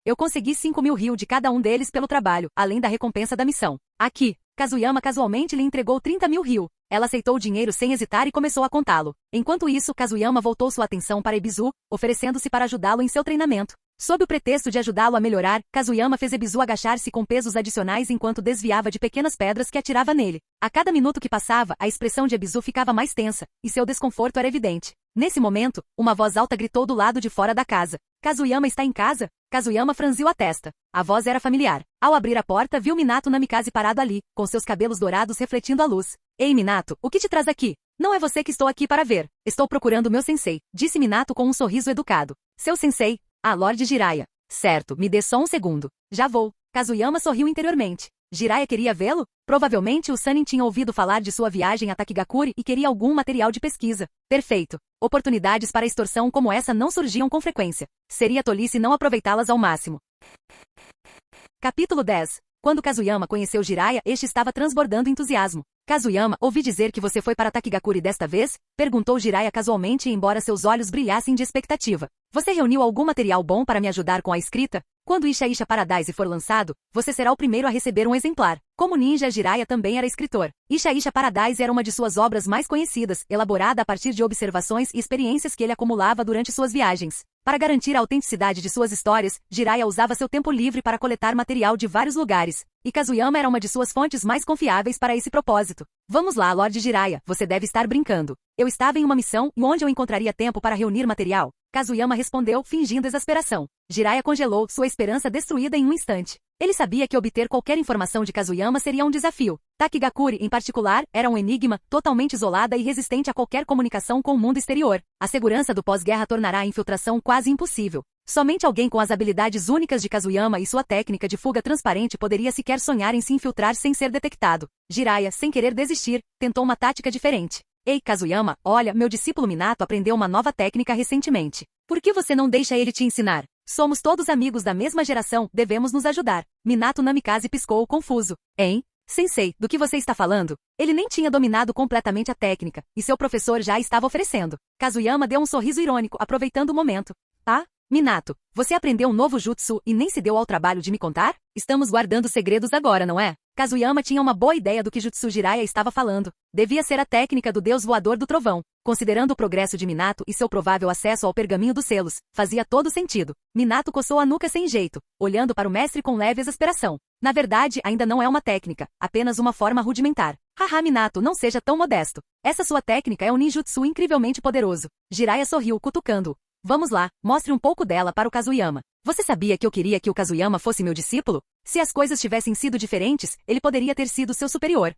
Eu consegui 5.000 ryu de cada um deles pelo trabalho, além da recompensa da missão. Aqui, Kazuyama casualmente lhe entregou 30.000 ryu. Ela aceitou o dinheiro sem hesitar e começou a contá-lo. Enquanto isso, Kazuyama voltou sua atenção para Ebizu, oferecendo-se para ajudá-lo em seu treinamento. Sob o pretexto de ajudá-lo a melhorar, Kazuyama fez Ebizu agachar-se com pesos adicionais enquanto desviava de pequenas pedras que atirava nele. A cada minuto que passava, a expressão de Ebizu ficava mais tensa, e seu desconforto era evidente. Nesse momento, uma voz alta gritou do lado de fora da casa. Kazuyama está em casa? Kazuyama franziu a testa. A voz era familiar. Ao abrir a porta, viu Minato Namikaze parado ali, com seus cabelos dourados refletindo a luz. Ei, Minato, o que te traz aqui? Não é você que estou aqui para ver. Estou procurando meu sensei, disse Minato com um sorriso educado. Seu sensei? Lorde Jiraiya. Certo, me dê só um segundo. Já vou. Kazuyama sorriu interiormente. Jiraiya queria vê-lo? Provavelmente o Sanin tinha ouvido falar de sua viagem a Takigakure e queria algum material de pesquisa. Perfeito. Oportunidades para extorsão como essa não surgiam com frequência. Seria tolice não aproveitá-las ao máximo. Capítulo 10. Quando Kazuyama conheceu Jiraiya, este estava transbordando entusiasmo. Kazuyama, ouvi dizer que você foi para Takigakure desta vez? Perguntou Jiraiya casualmente embora seus olhos brilhassem de expectativa. Você reuniu algum material bom para me ajudar com a escrita? Quando Isha Isha Paradise for lançado, você será o primeiro a receber um exemplar. Como ninja, Jiraiya também era escritor. Isha Isha Paradise era uma de suas obras mais conhecidas, elaborada a partir de observações e experiências que ele acumulava durante suas viagens. Para garantir a autenticidade de suas histórias, Jiraiya usava seu tempo livre para coletar material de vários lugares, e Kazuyama era uma de suas fontes mais confiáveis para esse propósito. Vamos lá, Lorde Jiraiya, você deve estar brincando. Eu estava em uma missão e onde eu encontraria tempo para reunir material? Kazuyama respondeu, fingindo exasperação. Jiraiya congelou, sua esperança destruída em um instante. Ele sabia que obter qualquer informação de Kazuyama seria um desafio. Takigakuri, em particular, era um enigma, totalmente isolada e resistente a qualquer comunicação com o mundo exterior. A segurança do pós-guerra tornará a infiltração quase impossível. Somente alguém com as habilidades únicas de Kazuyama e sua técnica de fuga transparente poderia sequer sonhar em se infiltrar sem ser detectado. Jiraiya, sem querer desistir, tentou uma tática diferente. Ei, Kazuyama, olha, meu discípulo Minato aprendeu uma nova técnica recentemente. Por que você não deixa ele te ensinar? Somos todos amigos da mesma geração, devemos nos ajudar. Minato Namikaze piscou, confuso. Hein? Sensei, do que você está falando? Ele nem tinha dominado completamente a técnica, e seu professor já estava oferecendo. Kazuyama deu um sorriso irônico, aproveitando o momento. Tá? Minato, você aprendeu um novo jutsu e nem se deu ao trabalho de me contar? Estamos guardando segredos agora, não é? Kazuyama tinha uma boa ideia do que Jutsu Jiraiya estava falando. Devia ser a técnica do deus voador do trovão. Considerando o progresso de Minato e seu provável acesso ao pergaminho dos selos, fazia todo sentido. Minato coçou a nuca sem jeito, olhando para o mestre com leve exasperação. Na verdade, ainda não é uma técnica, apenas uma forma rudimentar. Haha, Minato, não seja tão modesto. Essa sua técnica é um ninjutsu incrivelmente poderoso. Jiraiya sorriu, cutucando-o. Vamos lá, mostre um pouco dela para o Kazuyama. Você sabia que eu queria que o Kazuyama fosse meu discípulo? Se as coisas tivessem sido diferentes, ele poderia ter sido seu superior.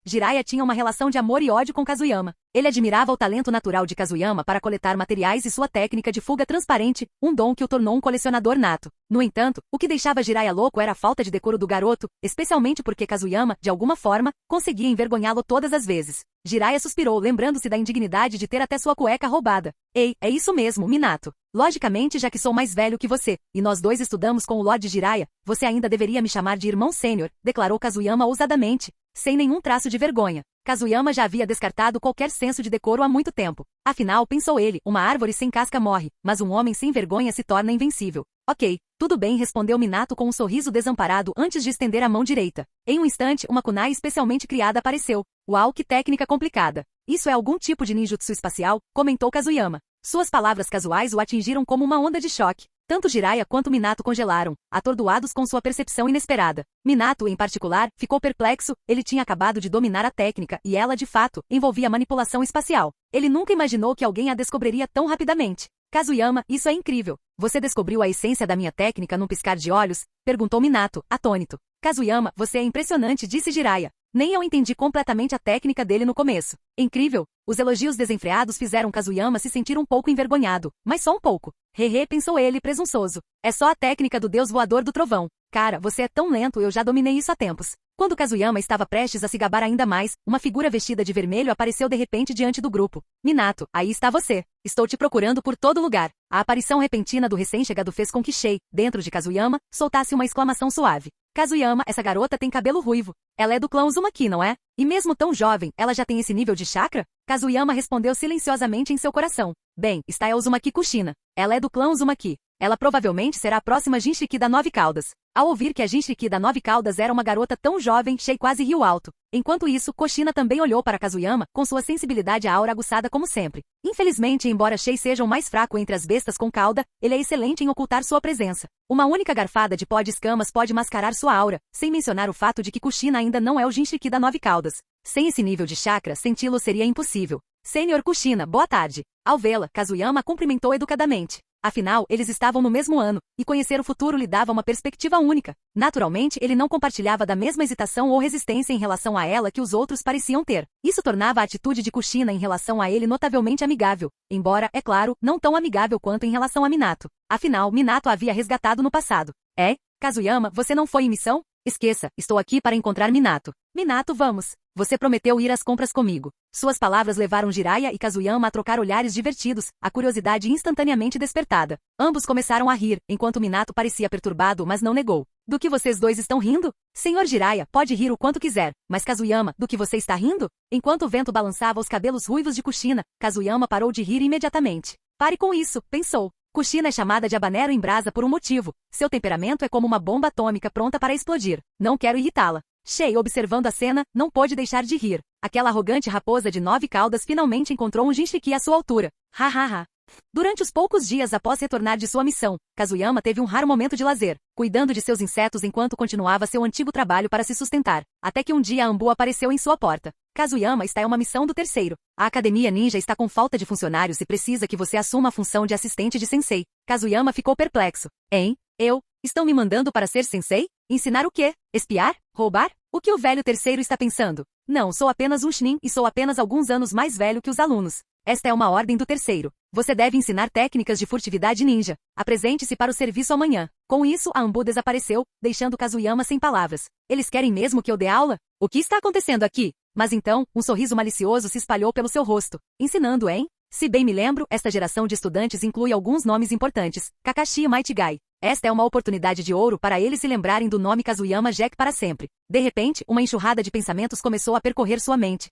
Jiraiya tinha uma relação de amor e ódio com Kazuyama. Ele admirava o talento natural de Kazuyama para coletar materiais e sua técnica de fuga transparente, um dom que o tornou um colecionador nato. No entanto, o que deixava Jiraiya louco era a falta de decoro do garoto, especialmente porque Kazuyama, de alguma forma, conseguia envergonhá-lo todas as vezes. Jiraiya suspirou, lembrando-se da indignidade de ter até sua cueca roubada. Ei, é isso mesmo, Minato. Logicamente, já que sou mais velho que você, e nós dois estudamos com o Lorde Jiraiya, você ainda deveria me chamar de irmão sênior, declarou Kazuyama ousadamente, sem nenhum traço de vergonha. Kazuyama já havia descartado qualquer senso de decoro há muito tempo. Afinal, pensou ele, uma árvore sem casca morre, mas um homem sem vergonha se torna invencível. Ok, tudo bem, respondeu Minato com um sorriso desamparado antes de estender a mão direita. Em um instante, uma kunai especialmente criada apareceu. Uau, que técnica complicada. Isso é algum tipo de ninjutsu espacial, comentou Kazuyama. Suas palavras casuais o atingiram como uma onda de choque. Tanto Jiraiya quanto Minato congelaram, atordoados com sua percepção inesperada. Minato, em particular, ficou perplexo, ele tinha acabado de dominar a técnica e ela, de fato, envolvia manipulação espacial. Ele nunca imaginou que alguém a descobriria tão rapidamente. Kazuyama, isso é incrível. Você descobriu a essência da minha técnica num piscar de olhos? Perguntou Minato, atônito. Kazuyama, você é impressionante, disse Jiraiya. Nem eu entendi completamente a técnica dele no começo. Incrível! Os elogios desenfreados fizeram Kazuyama se sentir um pouco envergonhado, mas só um pouco. Hehe, pensou ele presunçoso. É só a técnica do deus voador do trovão. Cara, você é tão lento, eu já dominei isso há tempos. Quando Kazuyama estava prestes a se gabar ainda mais, uma figura vestida de vermelho apareceu de repente diante do grupo. Minato, aí está você. Estou te procurando por todo lugar. A aparição repentina do recém-chegado fez com que Shei, dentro de Kazuyama, soltasse uma exclamação suave. Kazuyama, essa garota tem cabelo ruivo. Ela é do clã Uzumaki, não é? E mesmo tão jovem, ela já tem esse nível de chakra? Kazuyama respondeu silenciosamente em seu coração. Bem, está a Uzumaki Kushina. Ela é do clã Uzumaki. Ela provavelmente será a próxima Jinchuriki da Nove Caudas. Ao ouvir que a Jinchuriki da Nove Caudas era uma garota tão jovem, Shei quase riu alto. Enquanto isso, Kushina também olhou para Kazuyama, com sua sensibilidade à aura aguçada como sempre. Infelizmente, embora Shei seja o mais fraco entre as bestas com cauda, ele é excelente em ocultar sua presença. Uma única garfada de pó de escamas pode mascarar sua aura, sem mencionar o fato de que Kushina ainda não é o Jinchuriki da Nove Caudas. Sem esse nível de chakra, senti-lo seria impossível. Senhor Kushina, boa tarde. Ao vê-la, Kazuyama cumprimentou educadamente. Afinal, eles estavam no mesmo ano, e conhecer o futuro lhe dava uma perspectiva única. Naturalmente, ele não compartilhava da mesma hesitação ou resistência em relação a ela que os outros pareciam ter. Isso tornava a atitude de Kushina em relação a ele notavelmente amigável, embora, é claro, não tão amigável quanto em relação a Minato. Afinal, Minato a havia resgatado no passado. É? Kazuyama, você não foi em missão? Esqueça, estou aqui para encontrar Minato. Minato, vamos. Você prometeu ir às compras comigo. Suas palavras levaram Jiraiya e Kazuyama a trocar olhares divertidos, a curiosidade instantaneamente despertada. Ambos começaram a rir, enquanto Minato parecia perturbado, mas não negou. Do que vocês dois estão rindo? Senhor Jiraiya, pode rir o quanto quiser, mas Kazuyama, do que você está rindo? Enquanto o vento balançava os cabelos ruivos de Kushina, Kazuyama parou de rir imediatamente. Pare com isso, pensou. Kushina é chamada de habanero em brasa por um motivo. Seu temperamento é como uma bomba atômica pronta para explodir. Não quero irritá-la. Shay, observando a cena, não pôde deixar de rir. Aquela arrogante raposa de 9 caudas finalmente encontrou um jinchiki à sua altura. Ha ha ha. Durante os poucos dias após retornar de sua missão, Kazuyama teve um raro momento de lazer, cuidando de seus insetos enquanto continuava seu antigo trabalho para se sustentar, até que um dia a Ambu apareceu em sua porta. Kazuyama está em uma missão do terceiro. A Academia Ninja está com falta de funcionários e precisa que você assuma a função de assistente de sensei. Kazuyama ficou perplexo. Hein? Eu? Estão me mandando para ser sensei? Ensinar o quê? Espiar? Roubar? O que o velho terceiro está pensando? Não, sou apenas um Chunin e sou apenas alguns anos mais velho que os alunos. Esta é uma ordem do terceiro. Você deve ensinar técnicas de furtividade ninja. Apresente-se para o serviço amanhã. Com isso, a Ambu desapareceu, deixando Kazuyama sem palavras. Eles querem mesmo que eu dê aula? O que está acontecendo aqui? Mas então, um sorriso malicioso se espalhou pelo seu rosto. Ensinando, hein? Se bem me lembro, esta geração de estudantes inclui alguns nomes importantes. Kakashi e Might Guy. Esta é uma oportunidade de ouro para eles se lembrarem do nome Kazuyama Jack para sempre. De repente, uma enxurrada de pensamentos começou a percorrer sua mente.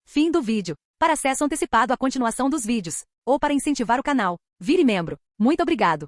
Fim do vídeo. Para acesso antecipado à continuação dos vídeos, ou para incentivar o canal, vire membro. Muito obrigado.